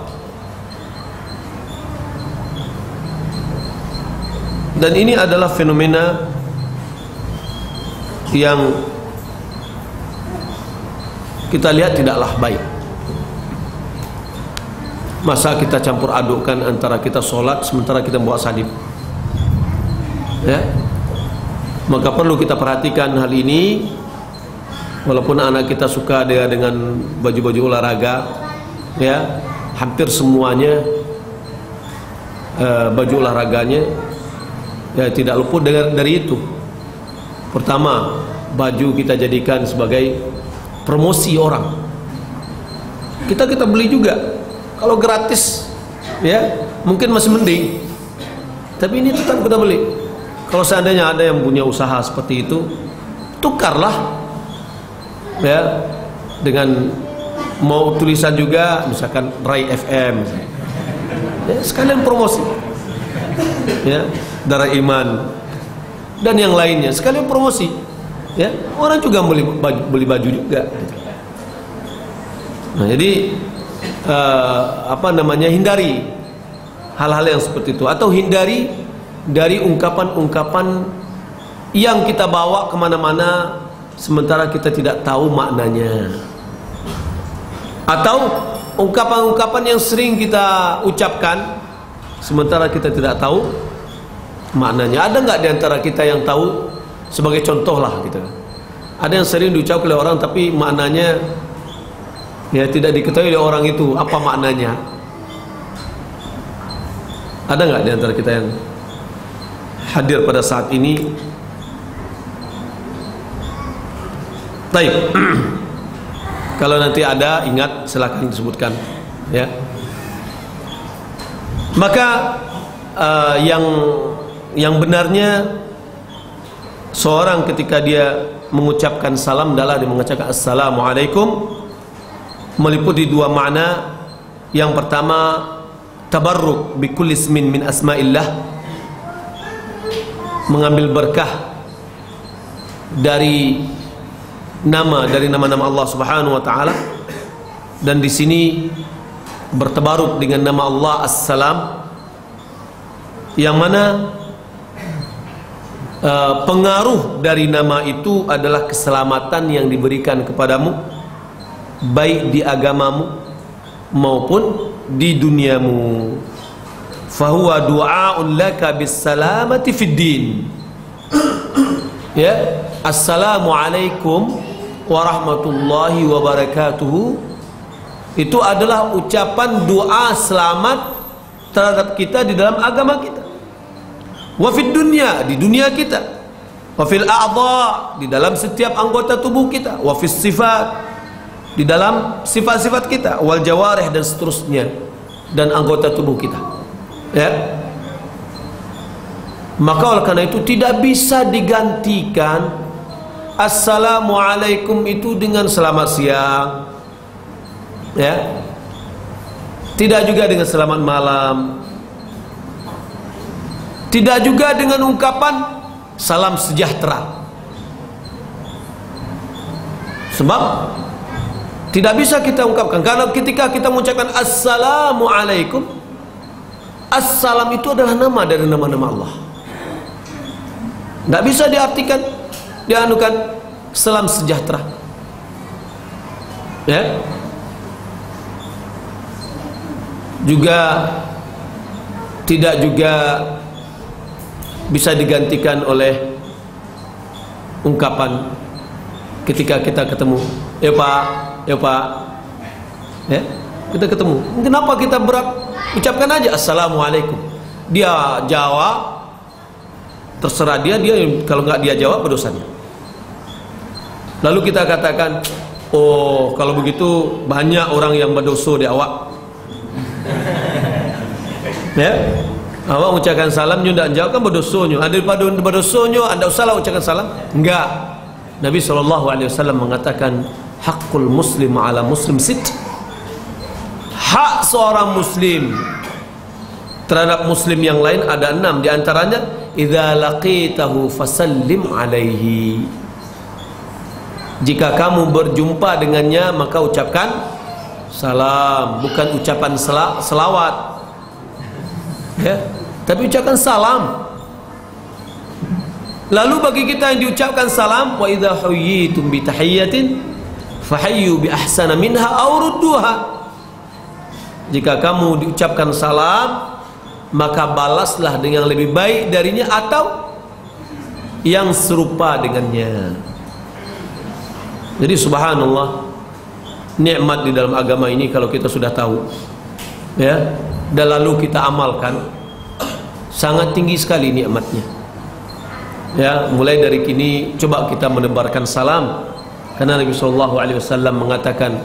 Dan ini adalah fenomena yang kita lihat tidaklah baik. Masa kita campur adukkan antara kita sholat sementara kita bawa salib, ya? Maka perlu kita perhatikan hal ini. Walaupun anak kita suka dia dengan baju-baju olahraga, ya, hampir semuanya baju olahraganya, ya, tidak luput dari itu. Pertama, baju kita jadikan sebagai promosi orang. Kita beli juga. Kalau gratis, ya, mungkin masih mending. Tapi ini tetap kita beli. Kalau seandainya ada yang punya usaha seperti itu, tukarlah, ya, dengan mau tulisan juga, misalkan Rai FM, ya, sekalian promosi, ya, Darah Iman dan yang lainnya sekalian promosi, ya, orang juga beli baju juga. Nah, jadi hindari hal-hal yang seperti itu, atau hindari dari ungkapan-ungkapan yang kita bawa kemana-mana sementara kita tidak tahu maknanya, atau ungkapan-ungkapan yang sering kita ucapkan sementara kita tidak tahu maknanya. Ada nggak diantara kita yang tahu? Sebagai contoh lah, gitu. Ada yang sering diucapkan oleh orang tapi maknanya, ya, tidak diketahui oleh orang itu apa maknanya. Ada nggak diantara kita yang hadir pada saat ini? Baik. Kalau nanti ada, ingat, silakan disebutkan, ya. Maka yang benarnya seorang ketika dia mengucapkan salam adalah dia mengucapkan assalamualaikum, meliputi dua makna. Yang pertama, tabarruk bi kulli ismin min asma'illah, mengambil berkah dari nama-nama Allah Subhanahu wa taala. Dan di sini bertabaruk dengan nama Allah As-Salam, yang mana pengaruh dari nama itu adalah keselamatan yang diberikan kepadamu, baik di agamamu maupun di duniamu. Fahuwa du'aun laka bisalamati fid din, ya. Assalamualaikum warahmatullahi wabarakatuh itu adalah ucapan doa selamat terhadap kita di dalam agama kita. Wa fid dunya, di dunia kita. Wa fil a'dha, di dalam setiap anggota tubuh kita. Wa fis sifat, di dalam sifat-sifat kita. Wal jawarih, dan seterusnya, dan anggota tubuh kita, ya. Maka oleh karena itu tidak bisa digantikan assalamualaikum itu dengan selamat siang, ya. Tidak juga dengan selamat malam. Tidak juga dengan ungkapan salam sejahtera. Sebab tidak bisa kita ungkapkan, karena ketika kita mengucapkan assalamualaikum, assalam itu adalah nama dari nama-nama Allah. Tidak bisa diartikan, dianukan salam sejahtera. Ya. Juga tidak juga bisa digantikan oleh ungkapan ketika kita ketemu, ya Pak, ya Pak, ya, kita ketemu. Kenapa kita berat? Ucapkan aja Assalamualaikum. Dia jawab, terserah dia kalau nggak dia jawab berdosanya. Lalu kita katakan, oh kalau begitu banyak orang yang berdosa di awak. Ya, awak ucapkan salam, nyu ndak jawab kan berdosanya. Ada daripada berdosanya, anda usahlah ucapkan salam. Enggak. Nabi SAW mengatakan, hakul muslim ala muslim sit. Hak seorang muslim terhadap muslim yang lain ada 6, di antaranya idza laqitahu fasallim alaihi. Jika kamu berjumpa dengannya maka ucapkan salam, bukan ucapan selawat. Ya, tapi ucapkan salam. Lalu bagi kita yang diucapkan salam, wa idza huyyitum bi tahiyyatin fahayyu bi ahsana minha aw rudduha. Jika kamu diucapkan salam, maka balaslah dengan lebih baik darinya atau yang serupa dengannya. Jadi subhanallah, nikmat di dalam agama ini kalau kita sudah tahu, ya, dan lalu kita amalkan, sangat tinggi sekali nikmatnya. Ya, mulai dari kini coba kita menebarkan salam, karena Nabi SAW mengatakan,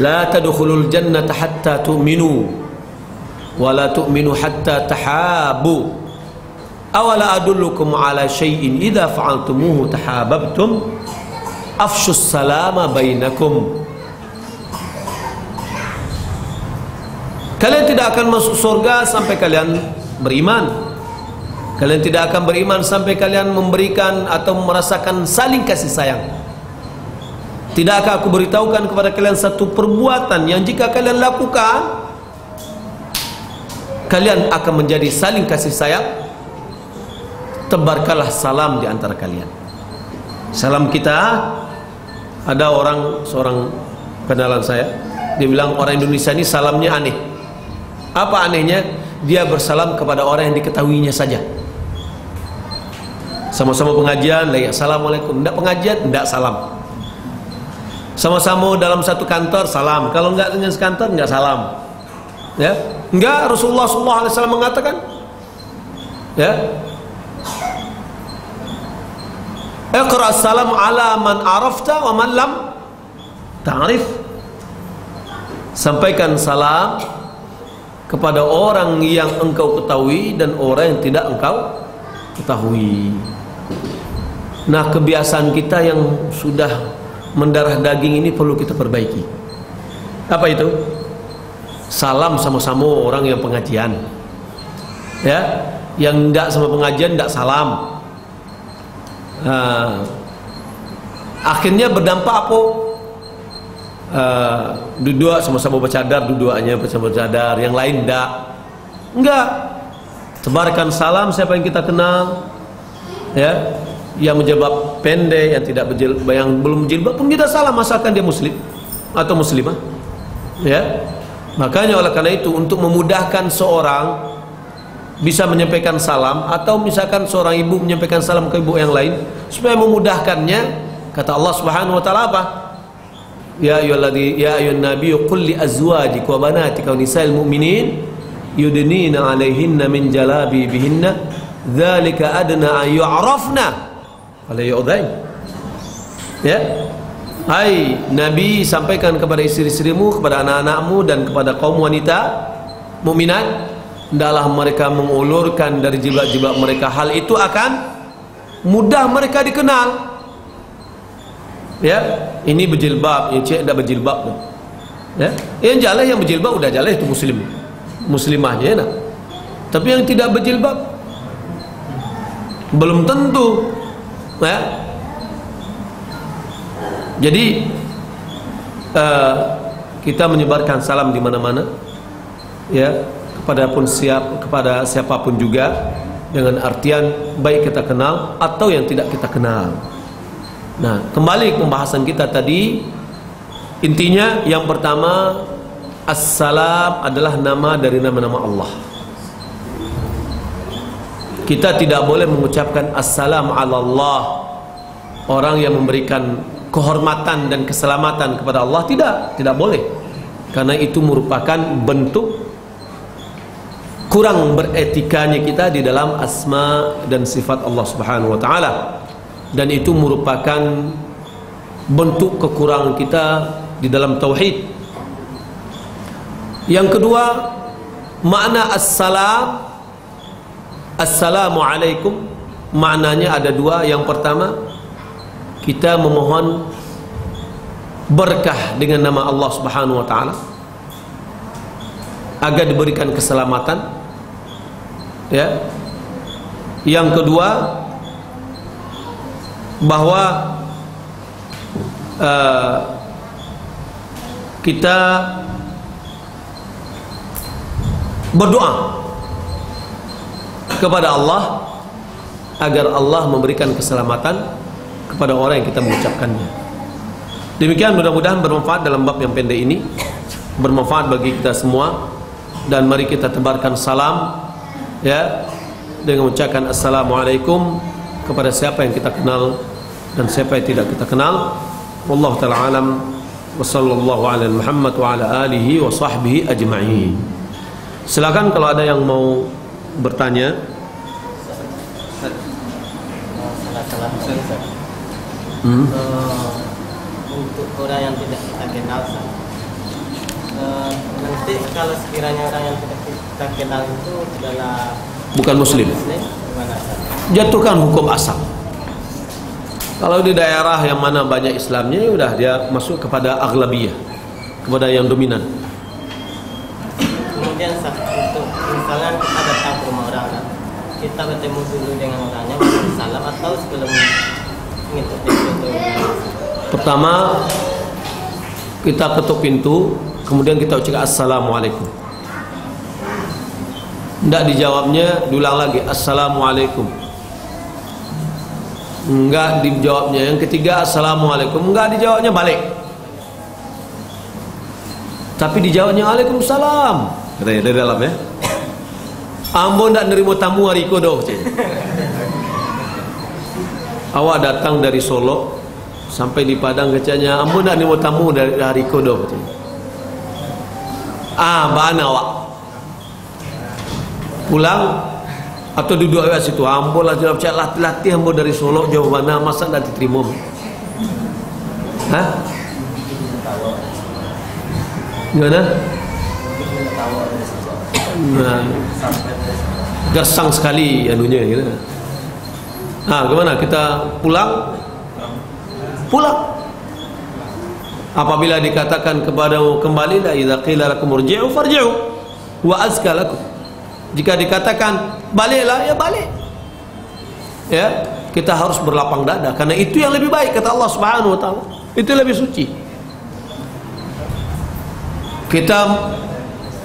la tadkhulul jannata hatta tu'minu wa la tu'minu hatta tahabu. Awala adullukum ala syai'in idza fa'altumuhu tahabbtum afshus salama bainakum. Kalian tidak akan masuk surga sampai kalian beriman. Kalian tidak akan beriman sampai kalian memberikan atau merasakan saling kasih sayang. Tidakkah aku beritahukan kepada kalian satu perbuatan yang jika kalian lakukan, kalian akan menjadi saling kasih sayang? Tebarkanlah salam di antara kalian. Salam kita, ada seorang kenalan saya, dia bilang orang Indonesia ini salamnya aneh. Apa anehnya? Dia bersalam kepada orang yang diketahuinya saja. Sama-sama pengajian, assalamualaikum. Tidak pengajian, tidak salam. Sama-sama dalam satu kantor, salam. Kalau enggak dengan sekantor, enggak salam. Ya, enggak. Rasulullah SAW mengatakan, ya, iqra salam ala man arafta wa man lam ta'rif. Sampaikan salam kepada orang yang engkau ketahui dan orang yang tidak engkau ketahui. Nah, kebiasaan kita yang sudah mendarah daging ini perlu kita perbaiki. Apa itu? Salam sama-sama orang yang pengajian. Ya, yang tidak sama pengajian tidak salam. Akhirnya berdampak apa? Dua sama-sama bercadar, dua-duanya bersama bercadar, yang lain enggak. Tebarkan salam siapa yang kita kenal, ya, yang menjilbab pendek, yang tidak berjilbab, yang belum jilbab pun kita salam asalkan dia muslim atau muslimah, ya. Makanya oleh karena itu, untuk memudahkan seorang bisa menyampaikan salam, atau misalkan seorang ibu menyampaikan salam ke ibu yang lain, supaya memudahkannya, kata Allah Subhanahu wa taala apa? Ya ayyuhan nabiyyu qul li azwajika wa banatika wa nisa'il mu'minin yudnina 'alaihinna min jalabibihinna dzalika adna an yu'rafna fala yu'dhain. Ya, hai Nabi, sampaikan kepada istri-istrimu, kepada anak-anakmu, dan kepada kaum wanita mukminat, hendaklah mereka mengulurkan dari jilbab-jilbab mereka. Hal itu akan mudah mereka dikenal. Ya, ini berjilbab, yang cik tidak berjilbab. Ya, yang jalan yang berjilbab udah jalan itu muslim, muslimahnya, ya, nah. Tapi yang tidak berjilbab belum tentu. Ya. Jadi kita menyebarkan salam di mana-mana, ya, kepada siapapun juga, dengan artian baik kita kenal atau yang tidak kita kenal. Nah, kembali ke pembahasan kita tadi, Intinya yang pertama, Assalam adalah nama dari nama-nama Allah. Kita tidak boleh mengucapkan Assalam ala Allah, orang yang memberikan kehormatan dan keselamatan kepada Allah. Tidak boleh, karena itu merupakan bentuk kurang beretikanya kita di dalam asma dan sifat Allah Subhanahu wa taala, dan itu merupakan bentuk kekurangan kita di dalam tauhid. Yang kedua, makna assalam, assalamualaikum, maknanya ada dua. Yang pertama, kita memohon berkah dengan nama Allah Subhanahu wa taala agar diberikan keselamatan, ya. Yang kedua, bahwa kita berdoa kepada Allah agar Allah memberikan keselamatan kepada orang yang kita mengucapkannya. Demikian, mudah-mudahan bermanfaat dalam bab yang pendek ini, bermanfaat bagi kita semua. Dan mari kita tebarkan salam, ya, dengan mengucapkan assalamualaikum kepada siapa yang kita kenal dan siapa yang tidak kita kenal. Wallahu ta'ala alam, wa sallallahu ala Muhammad wa ala alihi wa sahbihi ajma'in. Silakan kalau ada yang mau bertanya. Untuk orang yang tidak kita kenal, nanti kalau sekiranya orang yang tidak kita kenal itu adalah bukan muslim, gimana? jatuhkan hukum asal. Kalau di daerah yang mana banyak Islamnya, ya udah dia masuk kepada aghlabiyah, kepada yang dominan. Kemudian untuk misalnya kita datang ke rumah orang, kita bertemu dulu dengan orangnya, beri salam atau sebelum ngetuk pintu. Pertama, kita ketuk pintu, kemudian kita ucapkan assalamualaikum. Tidak dijawabnya, diulang lagi assalamualaikum. Enggak dijawabnya. Yang ketiga assalamualaikum, enggak dijawabnya, balik. Tapi dijawabnya waalaikumsalam, katanya dari dalam, ya. Ambo ndak nerima tamu hari kodoh. Awak datang dari Solo sampai di Padang, kecanya ambo ndak nerima tamu dari hari kodoh. Bana awak pulang atau duduk di situ, ambo lah jawab cak latih ambo dari Solo jauh mana, masa ndak diterima? Hah? Gimana? Nah, gersang sekali anunya gitu. Gimana kita pulang? Pulang. Apabila dikatakan kepadamu kembalilah, idza qila lakum irji'u farji'u wa azka lakum. Jika dikatakan baliklah, ya balik. Ya, kita harus berlapang dada karena itu yang lebih baik kata Allah Subhanahu wa taala. Itu lebih suci. Kita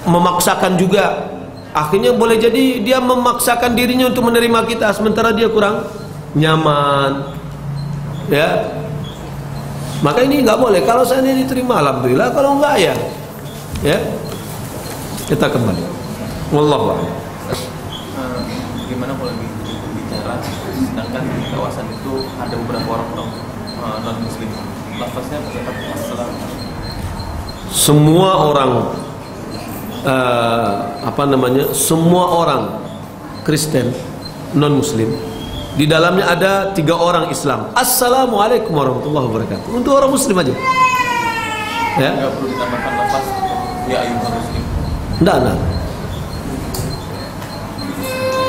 memaksakan juga, akhirnya boleh jadi dia memaksakan dirinya untuk menerima kita sementara dia kurang nyaman, ya. Maka ini nggak boleh. Kalau seandainya diterima, alhamdulillah. Kalau enggak, ya kita kembali. Wallahu a'lam. Gimana kalau bicara, sedangkan di kawasan itu ada beberapa orang-orang non muslim, lafaznya tetap assalam. Semua orang semua orang Kristen non muslim, di dalamnya ada 3 orang Islam. Assalamualaikum warahmatullahi wabarakatuh. Untuk orang muslim aja, ya. Nggak perlu ditambahkan lafaz ya ayyuhal muslim. Enggak.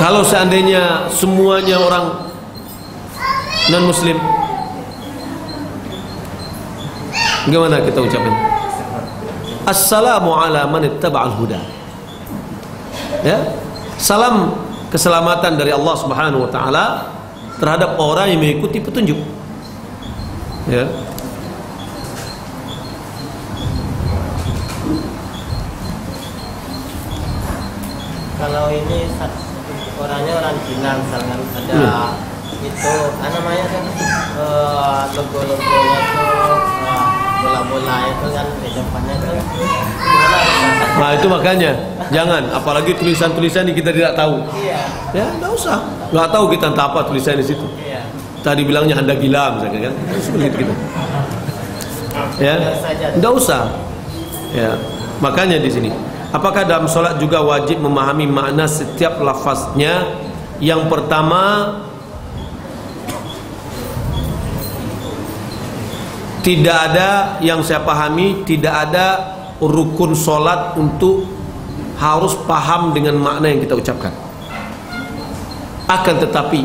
Kalau seandainya semuanya orang non muslim, gimana kita ucapin? Assalamu ala man ittaba'al huda. Ya, salam keselamatan dari Allah Subhanahu wa taala terhadap orang yang mengikuti petunjuk. Ya. Kalau ini orangnya orang Cina misalnya ada itu namanya kan logo-logonya tuh bola-bola itu kan di depannya itu gimana? Nah itu makanya jangan, apalagi tulisan-tulisan yang kita tidak tahu. Iya. Ya nggak usah, nggak tahu kita entah apa tulisan di situ. Iya. Tadi bilangnya Anda gila misalnya kan, sulit gitu. Ya, nggak usah. Ya, makanya di sini. Apakah dalam sholat juga wajib memahami makna setiap lafaznya? Yang pertama, tidak ada yang saya pahami, tidak ada rukun sholat untuk harus paham dengan makna yang kita ucapkan. Akan tetapi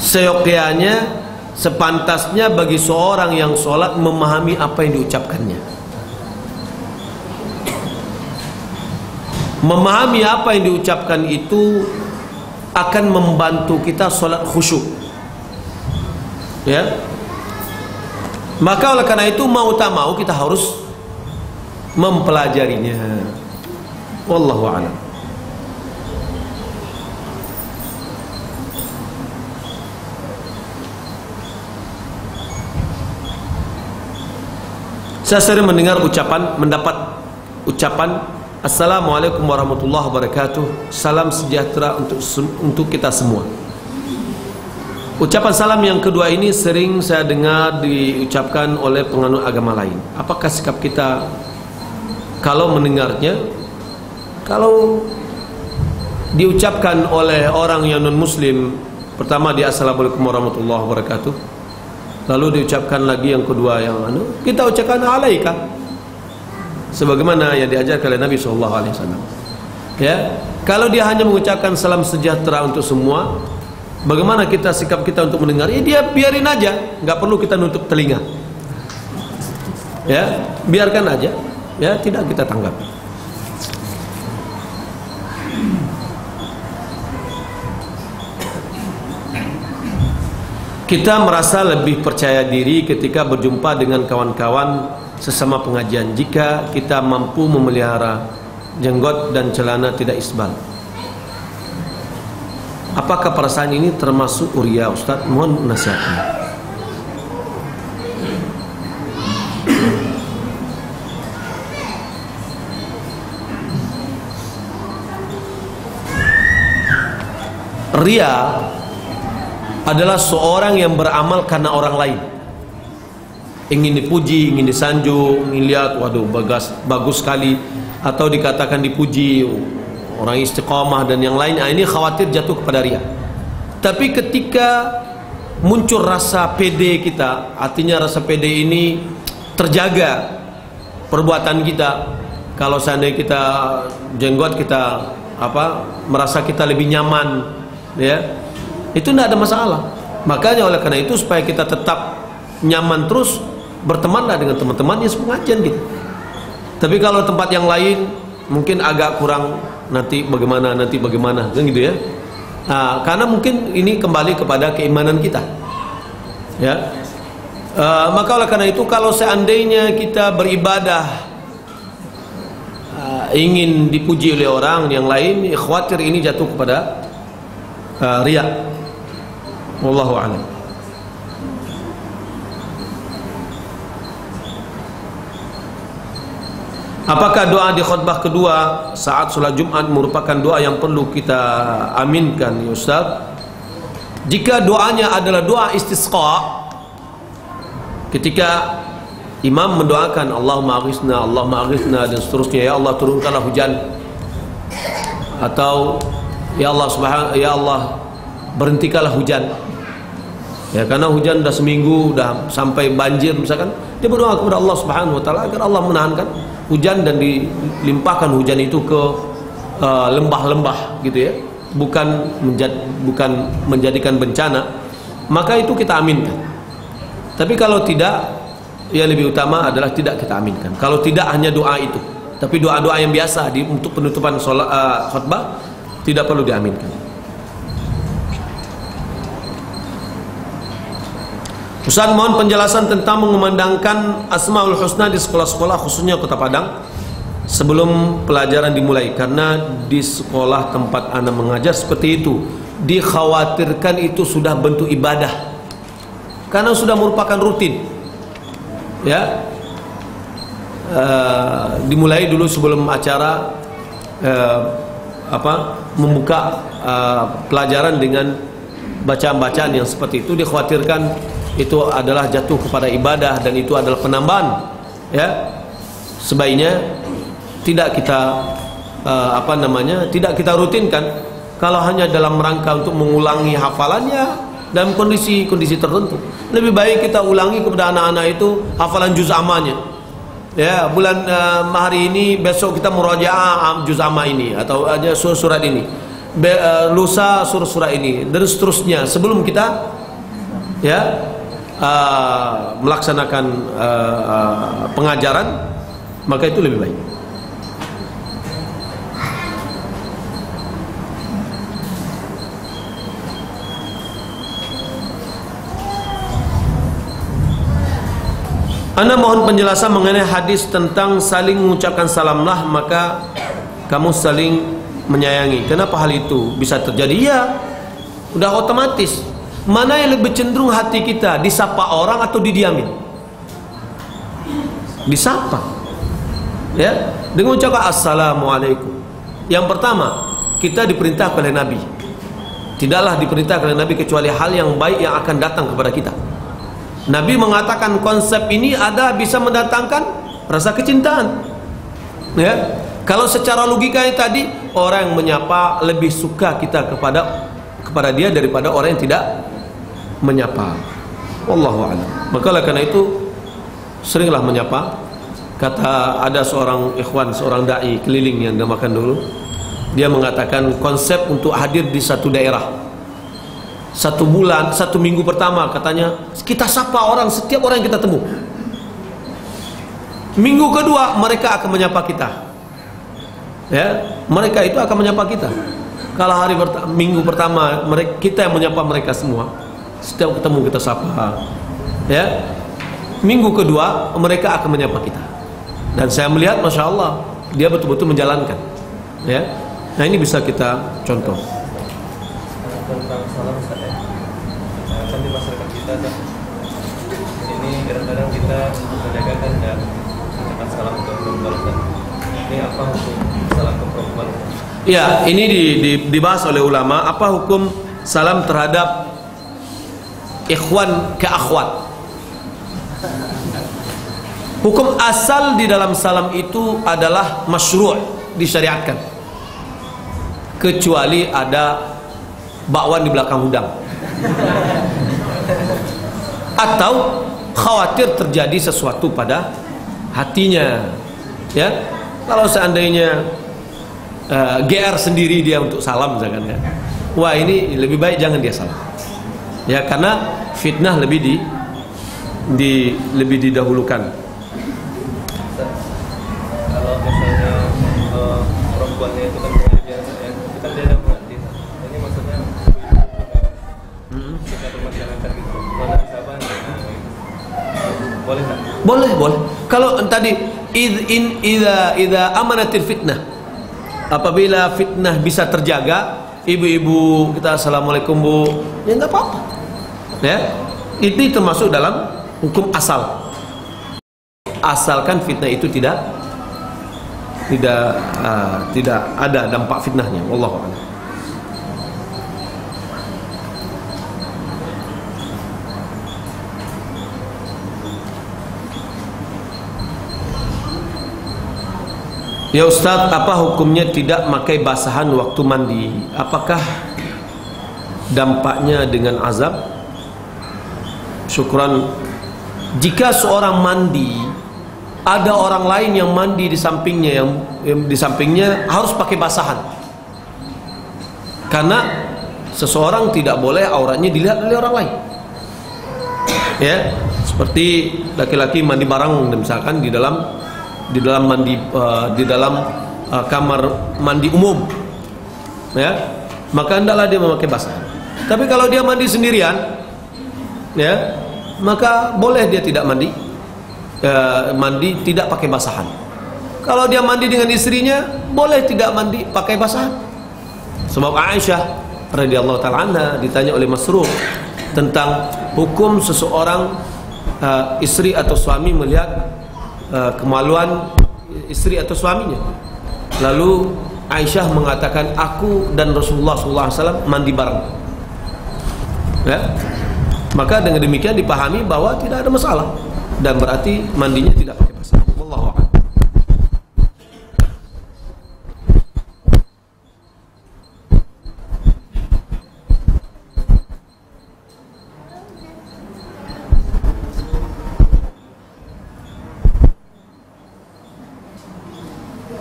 seyogyanya, sepantasnya bagi seorang yang sholat memahami apa yang diucapkannya. Memahami apa yang diucapkan itu akan membantu kita sholat khusyuk. Ya. Maka oleh karena itu mau tak mau kita harus mempelajarinya. Wallahu a'lam. Saya sering mendengar mendapat ucapan Assalamualaikum warahmatullahi wabarakatuh, salam sejahtera untuk kita semua. Ucapan salam yang kedua ini sering saya dengar diucapkan oleh penganut agama lain. Apakah sikap kita kalau mendengarnya? Kalau diucapkan oleh orang yang non muslim, pertama dia Assalamualaikum warahmatullahi wabarakatuh, lalu diucapkan lagi yang kedua yang kita ucapkan alaika, sebagaimana yang diajarkan oleh Nabi SAW. Ya, kalau dia hanya mengucapkan salam sejahtera untuk semua, bagaimana sikap kita untuk mendengar? Ya dia biarin aja, nggak perlu kita nutup telinga. Ya, biarkan aja. Ya, tidak kita tanggapi. Kita merasa lebih percaya diri ketika berjumpa dengan kawan-kawan sesama pengajian jika kita mampu memelihara jenggot dan celana tidak isbal. Apakah perasaan ini termasuk uria, Ustaz? Mohon nasihatnya. Ria adalah seorang yang beramal karena orang lain, ingin dipuji, ingin disanjung, ingin lihat, waduh bagus sekali, atau dikatakan dipuji, orang istiqamah dan yang lain. Ini khawatir jatuh kepada ria. Tapi ketika muncul rasa pede kita, artinya rasa pede ini terjaga perbuatan kita. Kalau seandainya kita jenggot, kita merasa kita lebih nyaman, ya, itu tidak ada masalah. Makanya oleh karena itu supaya kita tetap nyaman terus, bertemanlah dengan teman-teman yang sepengajian gitu. Tapi kalau tempat yang lain mungkin agak kurang, nanti bagaimana kan gitu ya. Nah, karena mungkin ini kembali kepada keimanan kita, ya. Maka oleh karena itu kalau seandainya kita beribadah ingin dipuji oleh orang yang lain, khawatir ini jatuh kepada riya. Wallahu a'lam. Apakah doa di khutbah kedua saat sholat Jumat merupakan doa yang perlu kita aminkan, ya Ustaz? Jika doanya adalah doa istisqa, ketika imam mendoakan Allahumma aghithna dan seterusnya, ya Allah turunkanlah hujan, atau ya Allah berhentikanlah hujan, ya, karena hujan udah seminggu, udah sampai banjir misalkan, dia berdoa kepada Allah Subhanahu wa taala agar Allah menahankan hujan dan dilimpahkan hujan itu ke lembah-lembah gitu ya, bukan menjadikan bencana, maka itu kita aminkan. Tapi kalau tidak, yang lebih utama adalah tidak kita aminkan. Kalau tidak hanya doa itu, tapi doa-doa yang biasa untuk penutupan khutbah tidak perlu diaminkan. Ustaz, mohon penjelasan tentang mengumandangkan Asmaul Husna di sekolah-sekolah, khususnya Kota Padang, sebelum pelajaran dimulai, karena di sekolah tempat anak mengajar seperti itu dikhawatirkan itu sudah bentuk ibadah, karena sudah merupakan rutin. ya, dimulai dulu sebelum acara membuka pelajaran dengan bacaan-bacaan yang seperti itu. Dikhawatirkan itu adalah jatuh kepada ibadah dan itu adalah penambahan, ya. Sebaiknya tidak kita tidak kita rutinkan. Kalau hanya dalam rangka untuk mengulangi hafalannya dalam kondisi-kondisi tertentu, lebih baik kita ulangi kepada anak-anak itu hafalan juz amanya. Ya, bulan hari ini, besok kita murajaah juz amma ini atau aja surat ini, lusa surat ini, dan seterusnya sebelum kita melaksanakan pengajaran, maka itu lebih baik. Anda mohon penjelasan mengenai hadis tentang saling mengucapkan salamlah maka kamu saling menyayangi. Kenapa hal itu bisa terjadi? Ya, udah otomatis. Mana yang lebih cenderung hati kita, disapa orang atau didiamin? Disapa, ya, dengan ucapan assalamualaikum. Yang pertama, kita diperintah oleh Nabi. Tidaklah diperintah oleh Nabi kecuali hal yang baik yang akan datang kepada kita. Nabi mengatakan konsep ini ada bisa mendatangkan rasa kecintaan. Ya, kalau secara logikanya tadi, orang yang menyapa lebih suka kita kepada dia daripada orang yang tidak menyapa. Wallahu a'lam. Maka karena itu seringlah menyapa. Kata ada seorang ikhwan, seorang dai keliling yang makan dulu, dia mengatakan konsep untuk hadir di satu daerah 1 bulan, 1 minggu pertama katanya kita sapa orang, setiap orang yang kita temu. Minggu kedua mereka akan menyapa kita, ya, mereka itu akan menyapa kita. Kalau minggu pertama kita yang menyapa mereka semua, setiap ketemu kita sapa, ya. Minggu kedua mereka akan menyapa kita, dan saya melihat masya Allah dia betul-betul menjalankan, ya. Nah ini bisa kita contoh. Tentang salam Ustaz, ya. Kan di masyarakat kita kan ini kadang-kadang kita menjagakan dan mengucapkan salam ke perempuan. Ini apa hukum salam ke perempuan? Ya, ini dibahas oleh ulama, apa hukum salam terhadap ikhwan ke akhwat. Hukum asal di dalam salam itu adalah masyru', disyariatkan, kecuali ada bakwan di belakang hudang atau khawatir terjadi sesuatu pada hatinya, ya. Kalau seandainya GR sendiri dia untuk salam misalkan, ya, wah ini lebih baik jangan dia salam, ya, karena fitnah lebih didahulukan. Kalau misalnya perempuannya itu kan biasa, ya, kita tidak mengerti. Ini maksudnya kita bermasyarakat gitu. Kalau bisa banyak, boleh tak? Boleh. Kalau tadi idza amanatil fitnah, apabila fitnah bisa terjaga, ibu-ibu kita assalamualaikum bu, ya nggak apa-apa, ya. Itu termasuk dalam hukum asal, asalkan fitnah itu tidak ada dampak fitnahnya. Wallahu a'lam. Ya Ustaz, apa hukumnya tidak pakai basahan waktu mandi? Apakah dampaknya dengan azab? Syukran. Jika seorang mandi, ada orang lain yang mandi di sampingnya, yang di sampingnya harus pakai basahan. Karena seseorang tidak boleh auratnya dilihat oleh orang lain. Ya, seperti laki-laki mandi bareng misalkan di dalam kamar mandi umum, ya, maka hendaklah dia memakai basahan. Tapi kalau dia mandi sendirian, ya, maka boleh dia tidak mandi tidak pakai basahan. Kalau dia mandi dengan istrinya, boleh tidak mandi pakai basahan. Sebab Aisyah radhiyallahu ta'ala anha ditanya oleh Masruq tentang hukum seseorang istri atau suami melihat kemaluan istri atau suaminya. Lalu Aisyah mengatakan, aku dan Rasulullah SAW mandi bareng. Ya? Maka dengan demikian dipahami bahwa tidak ada masalah, dan berarti mandinya tidak pakai basah. Wallahu a'lam.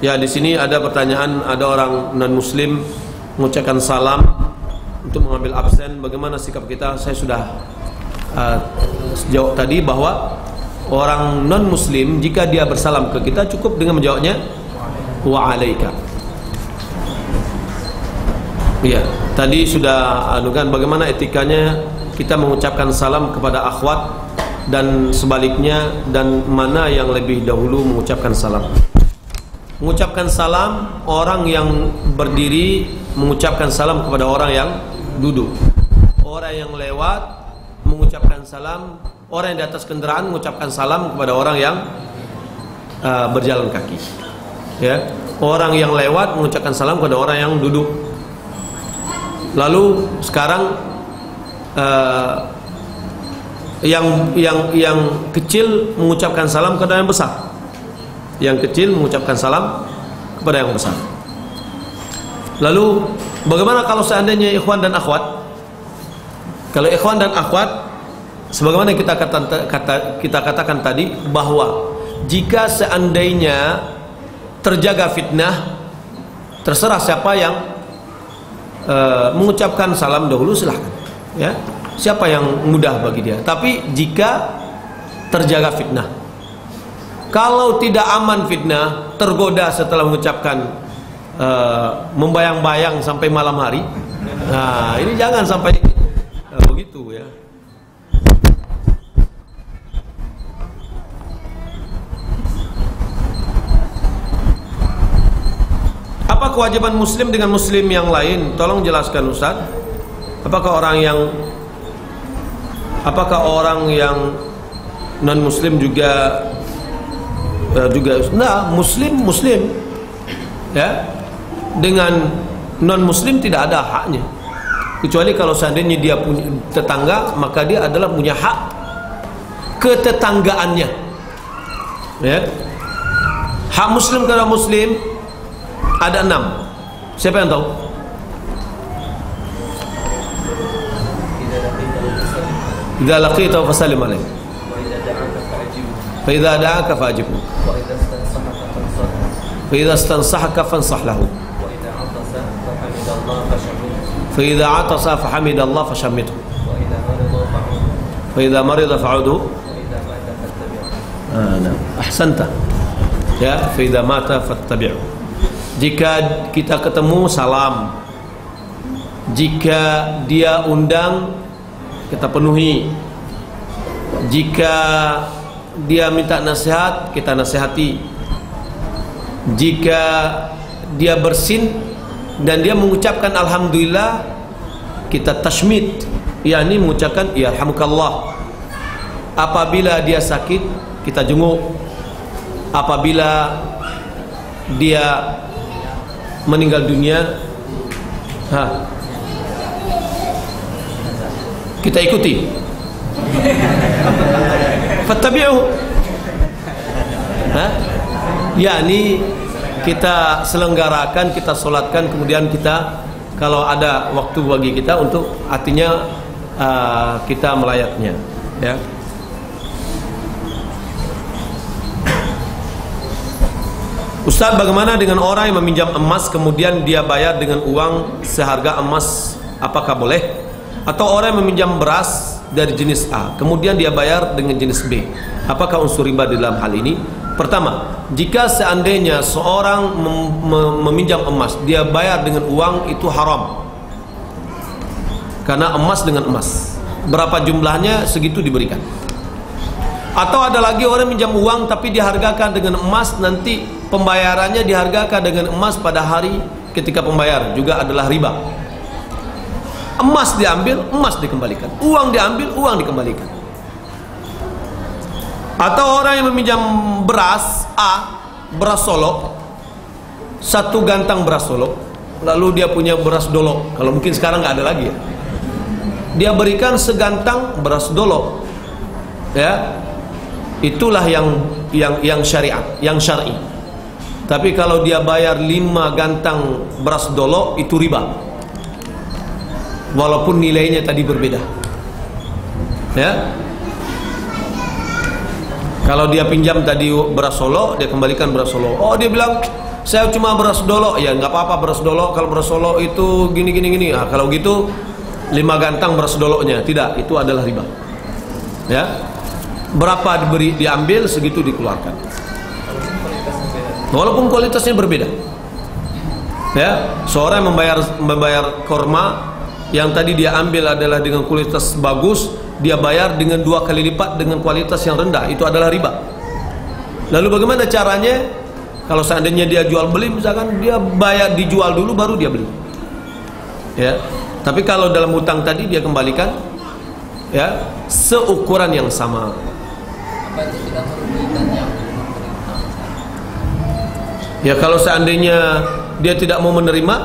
Ya, di sini ada pertanyaan, ada orang non muslim mengucapkan salam untuk mengambil absen. Bagaimana sikap kita? Saya sudah jawab tadi bahwa orang non muslim jika dia bersalam ke kita cukup dengan menjawabnya wa alaika. Iya, tadi sudah anukan bagaimana etikanya kita mengucapkan salam kepada akhwat dan sebaliknya, dan mana yang lebih dahulu mengucapkan salam. Mengucapkan salam, orang yang berdiri mengucapkan salam kepada orang yang duduk. Orang yang lewat mengucapkan salam, orang yang di atas kendaraan mengucapkan salam kepada orang yang berjalan kaki. Ya, orang yang lewat mengucapkan salam kepada orang yang duduk. Lalu sekarang yang kecil mengucapkan salam kepada yang besar. Yang kecil mengucapkan salam kepada yang besar. Lalu bagaimana kalau seandainya ikhwan dan akhwat? Kalau ikhwan dan akhwat, sebagaimana kita katakan tadi, bahwa jika seandainya terjaga fitnah, terserah siapa yang mengucapkan salam dahulu, silahkan, ya, siapa yang mudah bagi dia. Tapi jika terjaga fitnah, kalau tidak aman fitnah, tergoda setelah mengucapkan membayang-bayang sampai malam hari, nah ini jangan sampai begitu, ya. Apa kewajiban muslim dengan muslim yang lain? Tolong jelaskan, Ustaz. Apakah orang yang non muslim juga nah, muslim ya, dengan non muslim tidak ada haknya, kecuali kalau seandainya dia punya tetangga, maka dia adalah punya hak ketetanggaannya, ya. Hak muslim kepada muslim ada 6. Siapa yang tahu? Idza laqita fasallim alaihi, fa idza da'aka fa'ajibhu, fa idza istansahaka fansah lahu, fa idza 'atasa fahamidallah fashammithu, fa idza marida fa'udhu. Ahsanta. Ya, fa idza mata fattabi'u. Jika kita ketemu, salam. Jika dia undang, kita penuhi. Jika dia minta nasihat, kita nasihati. Jika dia bersin dan dia mengucapkan alhamdulillah, kita tashmid, yakni mengucapkan yarhamukallah. Apabila dia sakit, kita jenguk. Apabila dia meninggal dunia, kita ikuti. Fattabi'uhu. yakni kita selenggarakan, kita solatkan, kemudian kita kalau ada waktu bagi kita untuk artinya kita melayatnya, ya. Ustaz, bagaimana dengan orang yang meminjam emas kemudian dia bayar dengan uang seharga emas, apakah boleh? Atau orang yang meminjam beras dari jenis A kemudian dia bayar dengan jenis B, apakah unsur riba di dalam hal ini? Pertama, jika seandainya seorang meminjam emas, dia bayar dengan uang, itu haram, karena emas dengan emas, berapa jumlahnya segitu diberikan. Atau ada lagi orang minjam uang tapi dihargakan dengan emas, nanti pembayarannya dihargakan dengan emas pada hari ketika pembayaran, juga adalah riba. Emas diambil, emas dikembalikan, uang diambil, uang dikembalikan. Atau orang yang meminjam beras beras Solo, 1 gantang beras Solo, lalu dia punya beras Dolo. Kalau mungkin sekarang nggak ada lagi ya. Dia berikan segantang beras Dolo, ya. Itulah yang syariat, yang syar'i. Tapi kalau dia bayar 5 gantang beras Dolo, itu riba. Walaupun nilainya tadi berbeda, ya. Kalau dia pinjam tadi beras Solo, dia kembalikan beras Solo. Oh, dia bilang saya cuma beras Dolo. Ya nggak apa-apa beras Dolo. Kalau beras Solo itu gini. Kalau gitu 5 gantang beras Dolonya. Tidak, itu adalah riba. Ya, berapa diambil segitu dikeluarkan. Walaupun kualitasnya berbeda. Ya, seorang membayar korma yang tadi dia ambil adalah dengan kualitas bagus, dia bayar dengan 2 kali lipat dengan kualitas yang rendah, itu adalah riba. Lalu bagaimana caranya? Kalau seandainya dia jual beli, misalkan dia bayar dijual dulu baru dia beli, ya. Tapi kalau dalam hutang tadi dia kembalikan, ya, seukuran yang sama. Apa itu tidak merugikan yang memberi hutang? Ya, kalau seandainya dia tidak mau menerima,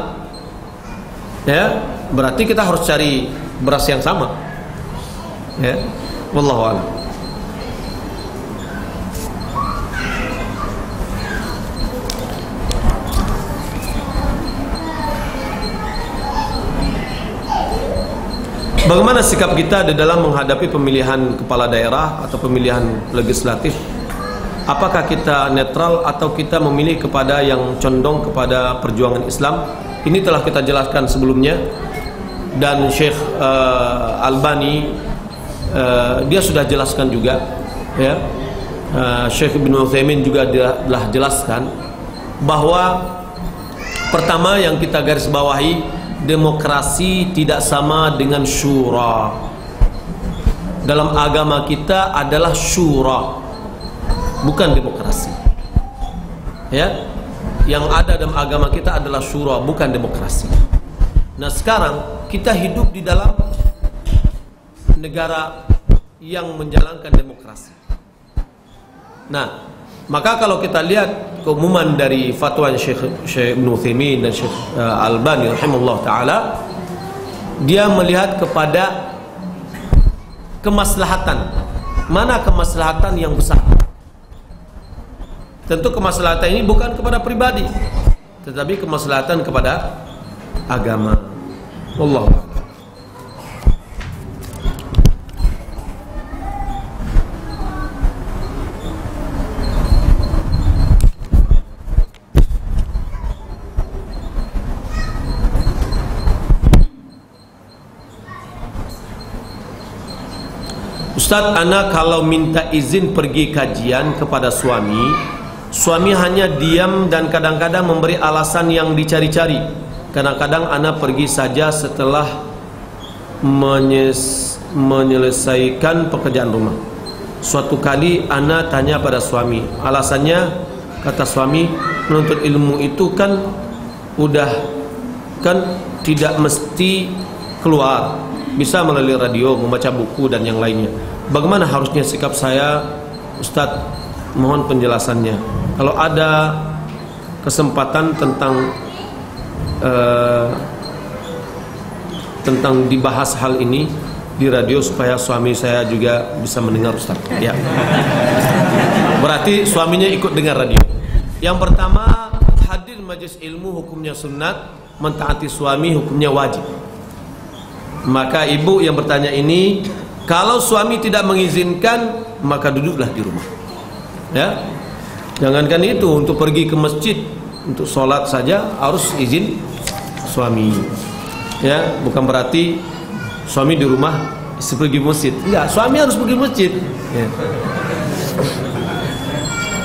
ya, berarti kita harus cari beras yang sama. Ya, wallahu a'lam. Bagaimana sikap kita di dalam menghadapi pemilihan kepala daerah atau pemilihan legislatif? Apakah kita netral atau kita memilih kepada yang condong kepada perjuangan Islam? Ini telah kita jelaskan sebelumnya, dan Syekh Albani dia sudah jelaskan juga, ya. Syekh Ibn Utsaimin juga telah jelaskan bahwa pertama yang kita garis bawahi, demokrasi tidak sama dengan syura. Dalam agama kita adalah syura, bukan demokrasi. Ya, yang ada dalam agama kita adalah syura, bukan demokrasi. Nah, sekarang kita hidup di dalam negara yang menjalankan demokrasi. Nah, maka kalau kita lihat keumuman dari fatwa Syekh Ibn Utsaimin dan Syekh Albani rahimahullah ta'ala, dia melihat kepada kemaslahatan. Mana kemaslahatan yang besar? Tentu kemaslahatan ini bukan kepada pribadi, tetapi kemaslahatan kepada agama. Wallahu a'lam. Ustaz, anak kalau minta izin pergi kajian kepada suami hanya diam dan kadang-kadang memberi alasan yang dicari-cari. Kadang-kadang anak pergi saja setelah menyelesaikan pekerjaan rumah. Suatu kali anak tanya pada suami, alasannya, kata suami, menuntut ilmu itu kan tidak mesti keluar, bisa melalui radio, membaca buku dan yang lainnya. Bagaimana harusnya sikap saya, Ustadz? Mohon penjelasannya. Kalau ada kesempatan tentang dibahas hal ini di radio supaya suami saya juga bisa mendengar, Ustadz. Ya. Berarti suaminya ikut dengar radio. Yang pertama, hadir majelis ilmu hukumnya sunnat, mentaati suami hukumnya wajib. Maka ibu yang bertanya ini, kalau suami tidak mengizinkan, maka duduklah di rumah. Ya, jangankan itu, untuk pergi ke masjid untuk sholat saja harus izin suami. Ya, bukan berarti suami di rumah pergi masjid. Enggak, suami harus pergi masjid. Ya.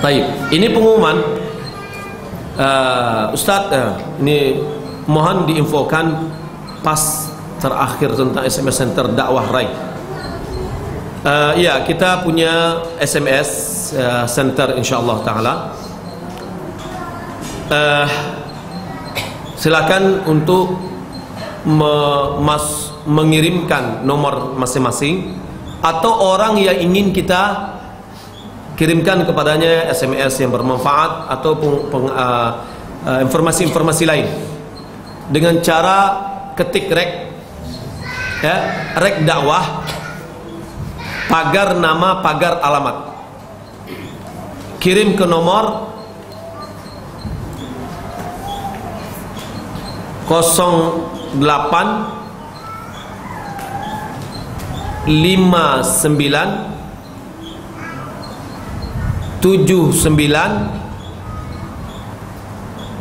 Baik, ini pengumuman, Ustadz. Ini mohon diinfokan pas terakhir tentang SMS Center Dakwah Rai. Ya, kita punya SMS Center insyaallah taala. Silakan untuk mengirimkan nomor masing-masing, atau orang yang ingin kita kirimkan kepadanya SMS yang bermanfaat atau informasi-informasi lain dengan cara ketik rek, ya, rek dakwah, pagar nama, pagar alamat, kirim ke nomor 08 59 79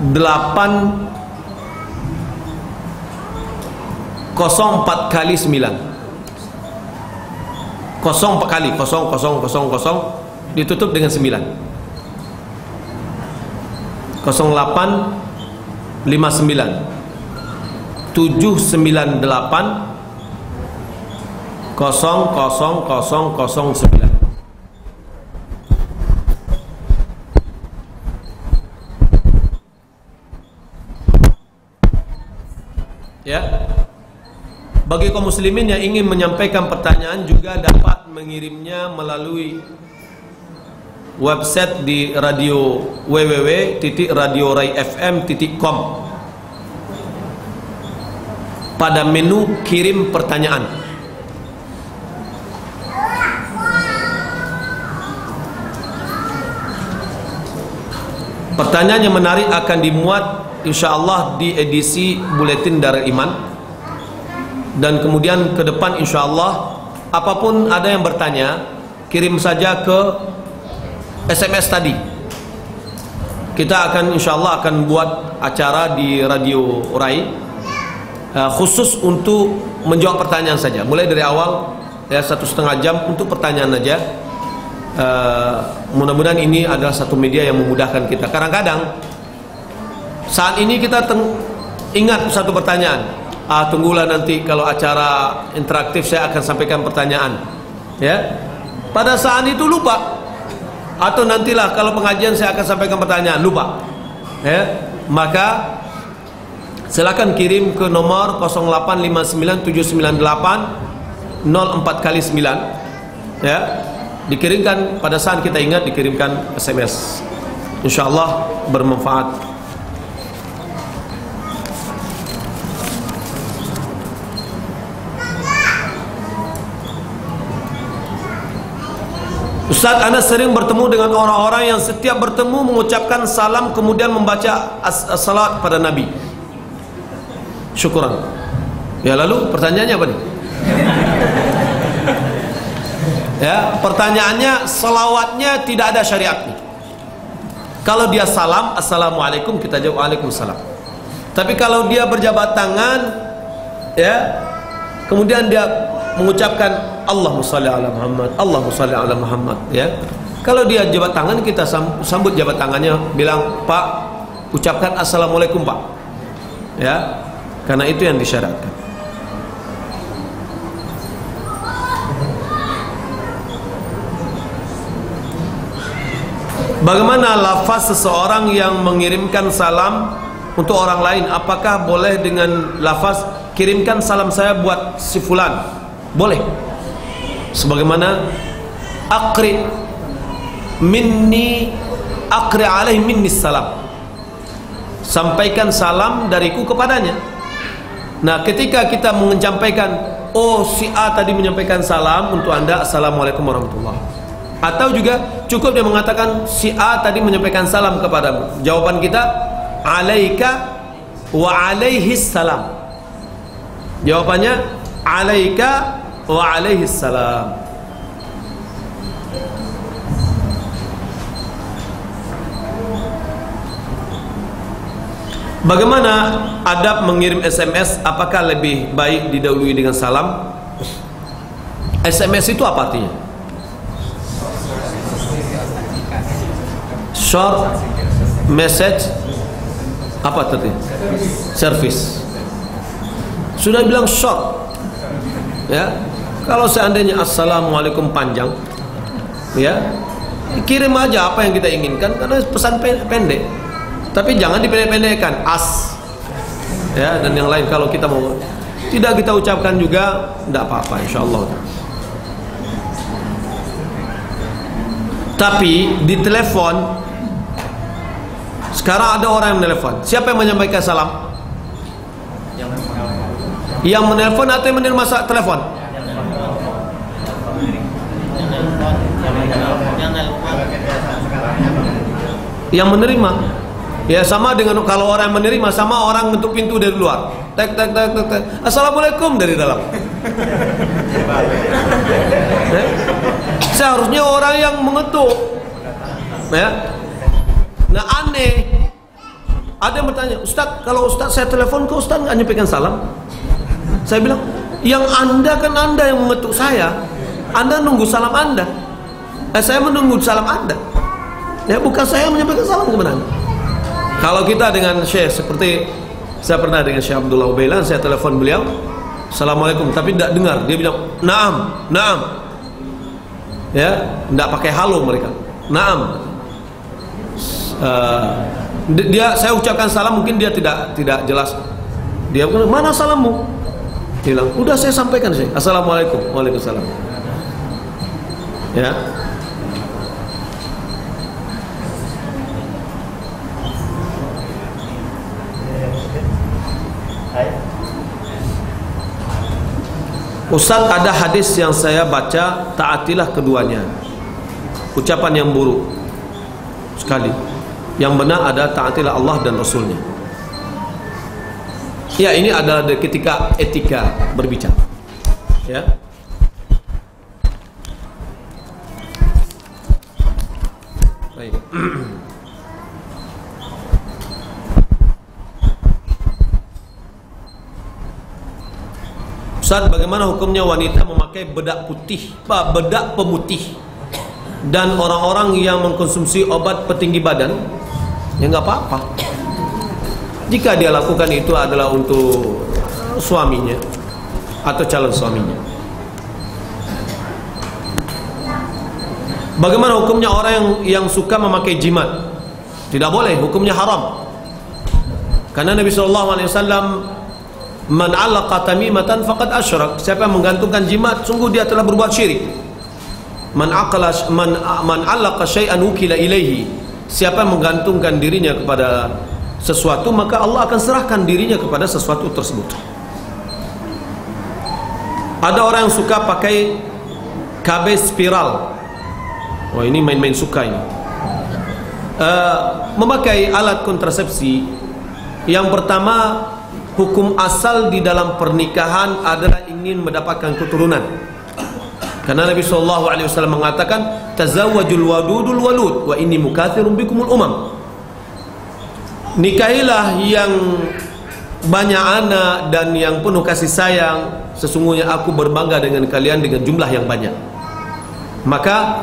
8 04 kali 9, 04 kali 0000 ditutup dengan 9, 08 59 798 00009. Ya, bagi kaum muslimin yang ingin menyampaikan pertanyaan juga dapat mengirimnya melalui website di radio www.radioraifm.com pada menu kirim pertanyaan. Pertanyaan yang menarik akan dimuat insyaallah di edisi Buletin Darul Iman, dan kemudian ke depan insyaallah apapun ada yang bertanya kirim saja ke SMS tadi. Kita akan insyaallah akan buat acara di Radio Rai khusus untuk menjawab pertanyaan saja, mulai dari awal ya 1,5 jam untuk pertanyaan aja. Mudah-mudahan ini adalah satu media yang memudahkan kita. Kadang-kadang saat ini kita ingat satu pertanyaan, tunggulah nanti kalau acara interaktif saya akan sampaikan pertanyaan, ya. Pada saat itu lupa, atau nantilah kalau pengajian saya akan sampaikan pertanyaan, lupa, ya. Maka silakan kirim ke nomor 0859798004 kali 9, ya. Dikirimkan pada saat kita ingat, dikirimkan SMS, insyaallah bermanfaat. Ustaz, Anda sering bertemu dengan orang-orang yang setiap bertemu mengucapkan salam kemudian membaca as-salawat pada Nabi. Syukuran. Ya, lalu pertanyaannya apa nih? Ya, pertanyaannya, salawatnya tidak ada syariatnya. Kalau dia salam, assalamualaikum, kita jawab waalaikumsalam. Tapi kalau dia berjabat tangan, ya, kemudian dia mengucapkan Allahumma shalli ala Muhammad, Allahumma shalli ala Muhammad, ya. Kalau dia jabat tangan, kita sambut jabat tangannya, bilang, Pak, ucapkan assalamualaikum, Pak, ya, karena itu yang disyaratkan. Bagaimana lafaz seseorang yang mengirimkan salam untuk orang lain? Apakah boleh dengan lafaz kirimkan salam saya buat si fulan? Boleh. Sebagaimana aqri minni aqri alaihi minni salam. Sampaikan salam dariku kepadanya. Nah, ketika kita menyampaikan, oh si A tadi menyampaikan salam untuk Anda, assalamualaikum warahmatullahi. Atau juga cukup dia mengatakan si A tadi menyampaikan salam kepadamu. Jawaban kita alaika wa alaihis salam. Jawabannya alaika wa alaihis salam. Bagaimana adab mengirim SMS? Apakah lebih baik didahului dengan salam? SMS itu apa artinya? Short message apa tadi? Service. Sudah bilang short, ya. Kalau seandainya assalamualaikum panjang, ya, kirim aja apa yang kita inginkan karena pesan pendek. Tapi jangan dipendek-pendekkan as, ya, dan yang lain. Kalau kita mau tidak kita ucapkan juga tidak apa-apa, insyaallah. Tapi di telepon sekarang ada orang yang menelpon. Siapa yang menyampaikan salam? Yang menelpon atau yang menerima telepon? Yang menerima. Ya sama dengan kalau orang yang menerima sama orang mengetuk pintu dari luar. Tek tek tek tek, tek. Assalamualaikum dari dalam. Seharusnya orang yang mengetuk. Ya. Nah aneh. Ada yang bertanya, Ustaz, kalau Ustaz saya telepon ke Ustaz nggak nyampaikan salam? Saya bilang, yang Anda kan Anda yang mengetuk saya. Anda nunggu salam Anda. Saya menunggu salam Anda. Ya bukan saya yang menyampaikan salam kepada Anda. Kalau kita dengan Syekh, seperti saya pernah dengan Syekh Abdullah Ubailan, saya telepon beliau, Assalamualaikum, tapi tidak dengar. Dia bilang, naam, naam. Ya, tidak pakai halo mereka. Naam. Saya ucapkan salam, mungkin dia tidak jelas. Dia bilang, mana salammu? Dia bilang, udah saya sampaikan Syekh. Assalamualaikum. Waalaikumsalam. Ya. Ustaz, ada hadis yang saya baca, taatilah keduanya. Ucapan yang buruk sekali. Yang benar ada taatilah Allah dan Rasulnya. Ya, ini adalah ketika etika berbicara. Ya. Baik. Ustaz, bagaimana hukumnya wanita memakai bedak putih, bedak pemutih, dan orang-orang yang mengkonsumsi obat petinggi badan? Ya nggak apa-apa. Jika dia lakukan itu adalah untuk suaminya atau calon suaminya. Bagaimana hukumnya orang yang suka memakai jimat? Tidak boleh, hukumnya haram. Karena Nabi SAW, man 'allaqa tamimatan faqad asyrak. Siapa yang menggantungkan jimat, sungguh dia telah berbuat syirik. Man 'allaqa syai'an wukila ilaihi. Siapa yang menggantungkan dirinya kepada sesuatu, maka Allah akan serahkan dirinya kepada sesuatu tersebut. Ada orang yang suka pakai KB spiral. Oh, ini main-main suka ini. Memakai alat kontrasepsi. Yang pertama, hukum asal di dalam pernikahan adalah ingin mendapatkan keturunan. Karena Nabi SAW mengatakan, tazawwajul wadudul walud wa inni mukatsirun bikumul umam. Nikahilah yang banyak anak dan yang penuh kasih sayang, sesungguhnya aku berbangga dengan kalian dengan jumlah yang banyak. Maka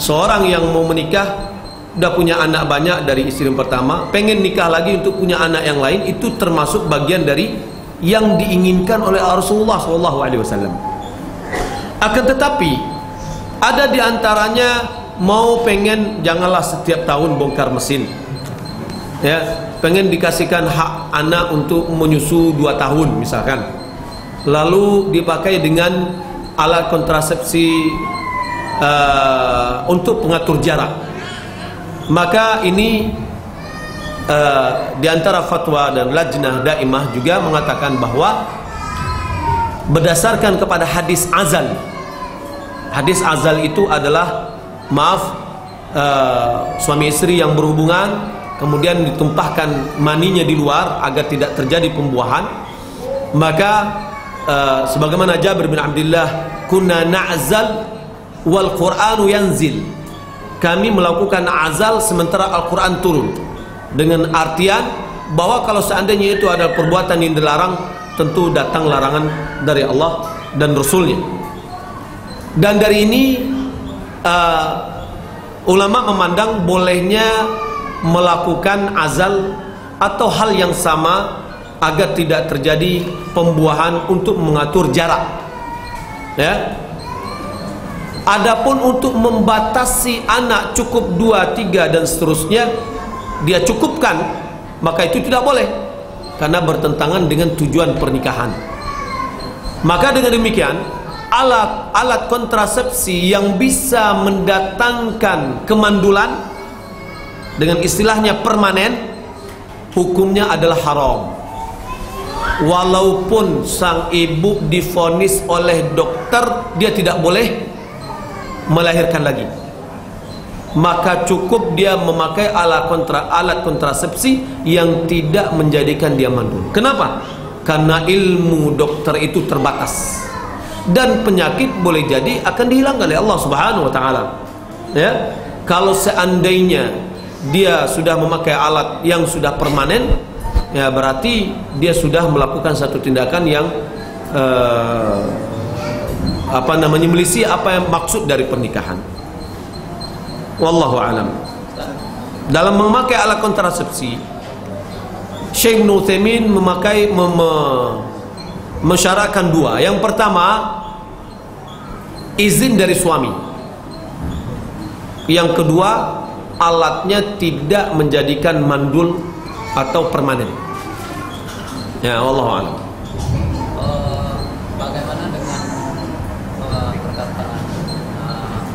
seorang yang mau menikah, udah punya anak banyak dari istri yang pertama, pengen nikah lagi untuk punya anak yang lain, itu termasuk bagian dari yang diinginkan oleh Rasulullah SAW. Akan tetapi ada di antaranya mau pengen, janganlah setiap tahun bongkar mesin, ya, pengen dikasihkan hak anak untuk menyusu 2 tahun misalkan, lalu dipakai dengan alat kontrasepsi untuk pengatur jarak. Maka ini di antara fatwa dan lajnah daimah juga mengatakan bahwa berdasarkan kepada hadis azal. Hadis azal itu adalah, maaf, suami istri yang berhubungan kemudian ditumpahkan maninya di luar agar tidak terjadi pembuahan. Maka sebagaimana Jabir bin Abdullah, kunna na'zal wal Qur'anu yanzil. Kami melakukan azal sementara Al-Quran turun, dengan artian bahwa kalau seandainya itu adalah perbuatan yang dilarang, tentu datang larangan dari Allah dan Rasulnya. Dan dari ini ulama memandang bolehnya melakukan azal atau hal yang sama agar tidak terjadi pembuahan untuk mengatur jarak, ya. Adapun untuk membatasi anak cukup 2, 3 dan seterusnya, dia cukupkan, maka itu tidak boleh, karena bertentangan dengan tujuan pernikahan. Maka dengan demikian, alat kontrasepsi yang bisa mendatangkan kemandulan, dengan istilahnya permanen, hukumnya adalah haram. Walaupun sang ibu divonis oleh dokter dia tidak boleh melahirkan lagi, maka cukup dia memakai alat kontrasepsi yang tidak menjadikan dia mandul. Kenapa? Karena ilmu dokter itu terbatas, dan penyakit boleh jadi akan dihilangkan oleh Allah Subhanahu wa taala. Ya, kalau seandainya dia sudah memakai alat yang sudah permanen, ya berarti dia sudah melakukan satu tindakan yang menyelisih apa yang maksud dari pernikahan. Wallahu alam. Dalam memakai alat kontrasepsi, Syekh Ibnu Utsaimin mensyaratkan dua. Yang pertama, izin dari suami. Yang kedua, alatnya tidak menjadikan mandul atau permanen. Ya, wallahu a'lam. Bagaimana dengan perkataan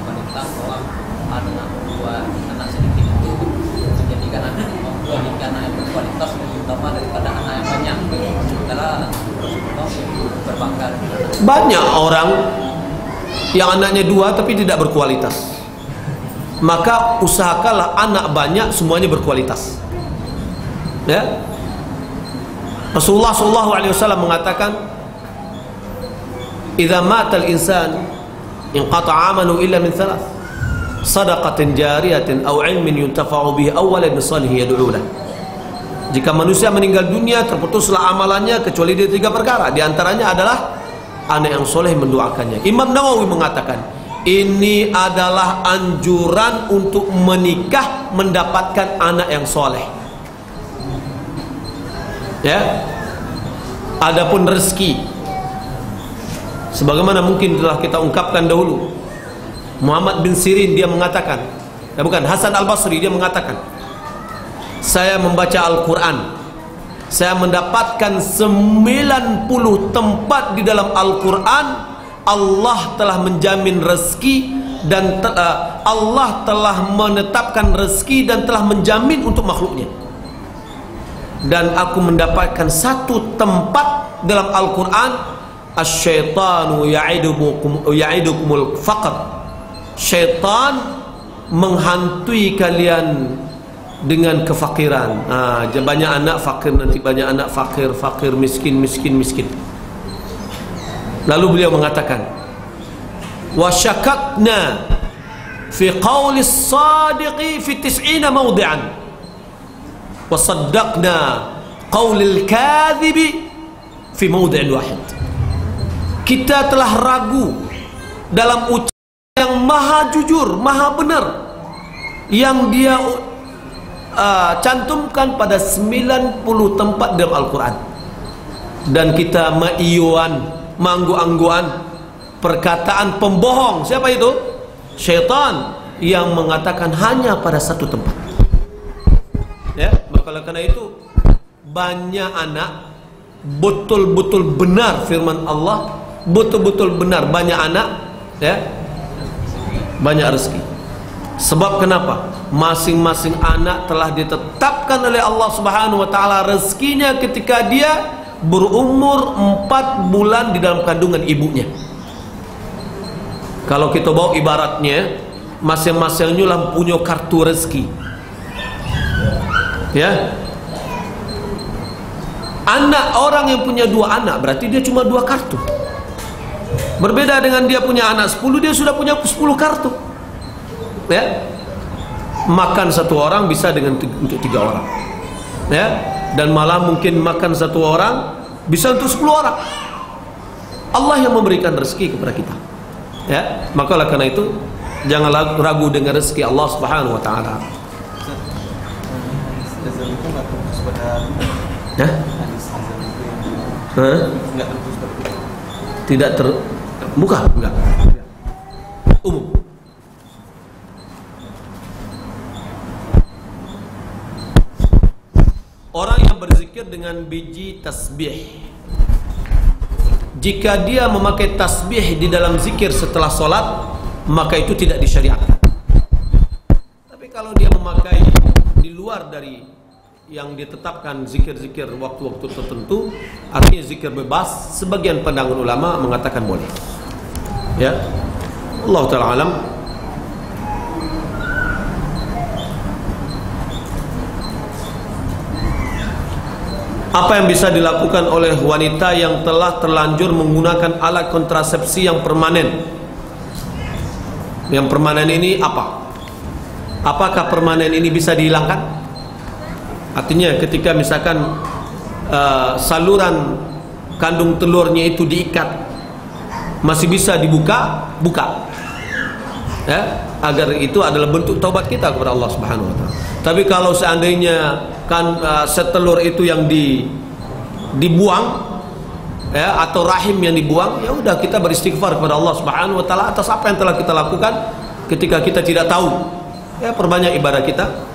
wanita bahwa anak sedikit itu menjadikan anak yang berkualitas lebih utama daripada anak yang banyak. Sementara berbangga. Banyak orang yang anaknya dua tapi tidak berkualitas. Maka usahakanlah anak banyak semuanya berkualitas. Ya. Rasulullah SAW mengatakan, "Idza mata al-insan inqata'a 'amalu illa min thalath, shadaqatin jariyatin aw 'ilmin yuntafa'u bihi aw waladin salihin yad'u lahu." Jika manusia meninggal dunia, terputuslah amalannya kecuali dari tiga perkara. Di antaranya adalah anak yang soleh mendoakannya. Imam Nawawi mengatakan, ini adalah anjuran untuk menikah mendapatkan anak yang soleh. Ya. Adapun rezeki, sebagaimana mungkin telah kita ungkapkan dahulu, Muhammad bin Sirin dia mengatakan, Hasan Al-Basri dia mengatakan, saya membaca Al-Quran, saya mendapatkan 90 tempat di dalam Al-Quran Allah telah menjamin rezeki dan Allah telah menetapkan rezeki dan telah menjamin untuk makhluknya. Dan aku mendapatkan satu tempat dalam Al-Quran, asy-syaitanu ya'idukumul faqr. Syaitan menghantui kalian dengan kefakiran. Banyak anak fakir, nanti banyak anak fakir, miskin. Lalu beliau mengatakan, wa syakakna fi qawli as-sadiqi fi 90 mawdi'an wa saddaqna qawli al-kadhibi fi mawdi'in wahid. Kita telah ragu dalam ucapan yang maha jujur, maha benar, yang dia cantumkan pada 90 tempat dalam Al-Quran, dan kita manggu-angguan perkataan pembohong. Siapa itu? Syaitan yang mengatakan hanya pada satu tempat. Ya, maka karena itu banyak anak betul-betul benar firman Allah, betul-betul benar banyak anak, ya, banyak rezeki. Sebab kenapa? Masing-masing anak telah ditetapkan oleh Allah Subhanahu wa taala rezekinya ketika dia berumur 4 bulan di dalam kandungan ibunya. Kalau kita bawa ibaratnya, masing-masingnya lah punya kartu rezeki. Ya. Anak orang yang punya 2 anak berarti dia cuma 2 kartu. Berbeda dengan dia punya anak 10, dia sudah punya 10 kartu. Ya. Makan satu orang bisa untuk 3 orang. Ya. Dan malah mungkin makan satu orang bisa untuk 10 orang. Allah yang memberikan rezeki kepada kita. Ya, maka oleh karena itu jangan ragu dengan rezeki Allah Subhanahu wa taala. Tidak terbuka, enggak. Umum. Orang yang berzikir dengan biji tasbih jika dia memakai tasbih di dalam zikir setelah solat, maka itu tidak disyariatkan. Tapi kalau dia memakai di luar dari yang ditetapkan zikir-zikir waktu-waktu tertentu, artinya zikir bebas, sebagian pandangan ulama mengatakan boleh. Ya, Allah Ta'ala alam. Apa yang bisa dilakukan oleh wanita yang telah terlanjur menggunakan alat kontrasepsi yang permanen? Yang permanen ini apa? Apakah permanen ini bisa dihilangkan? Artinya ketika misalkan saluran kandung telurnya itu diikat, masih bisa dibuka, buka, ya, agar itu adalah bentuk taubat kita kepada Allah Subhanahu wa taala. Tapi kalau seandainya kan setelur itu yang dibuang, ya, atau rahim yang dibuang, ya udah kita beristighfar kepada Allah Subhanahu wa taala atas apa yang telah kita lakukan ketika kita tidak tahu. Ya, perbanyak ibadah kita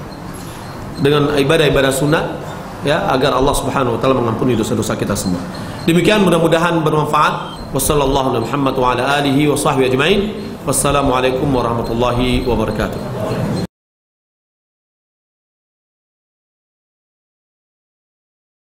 dengan ibadah-ibadah sunnah, ya, agar Allah Subhanahu wa taala mengampuni dosa-dosa kita semua. Demikian, mudah-mudahan bermanfaat. Wassallallahu ala Muhammad wa ala alihi wa sahbihi ajmain. Wassalamualaikum warahmatullahi wabarakatuh.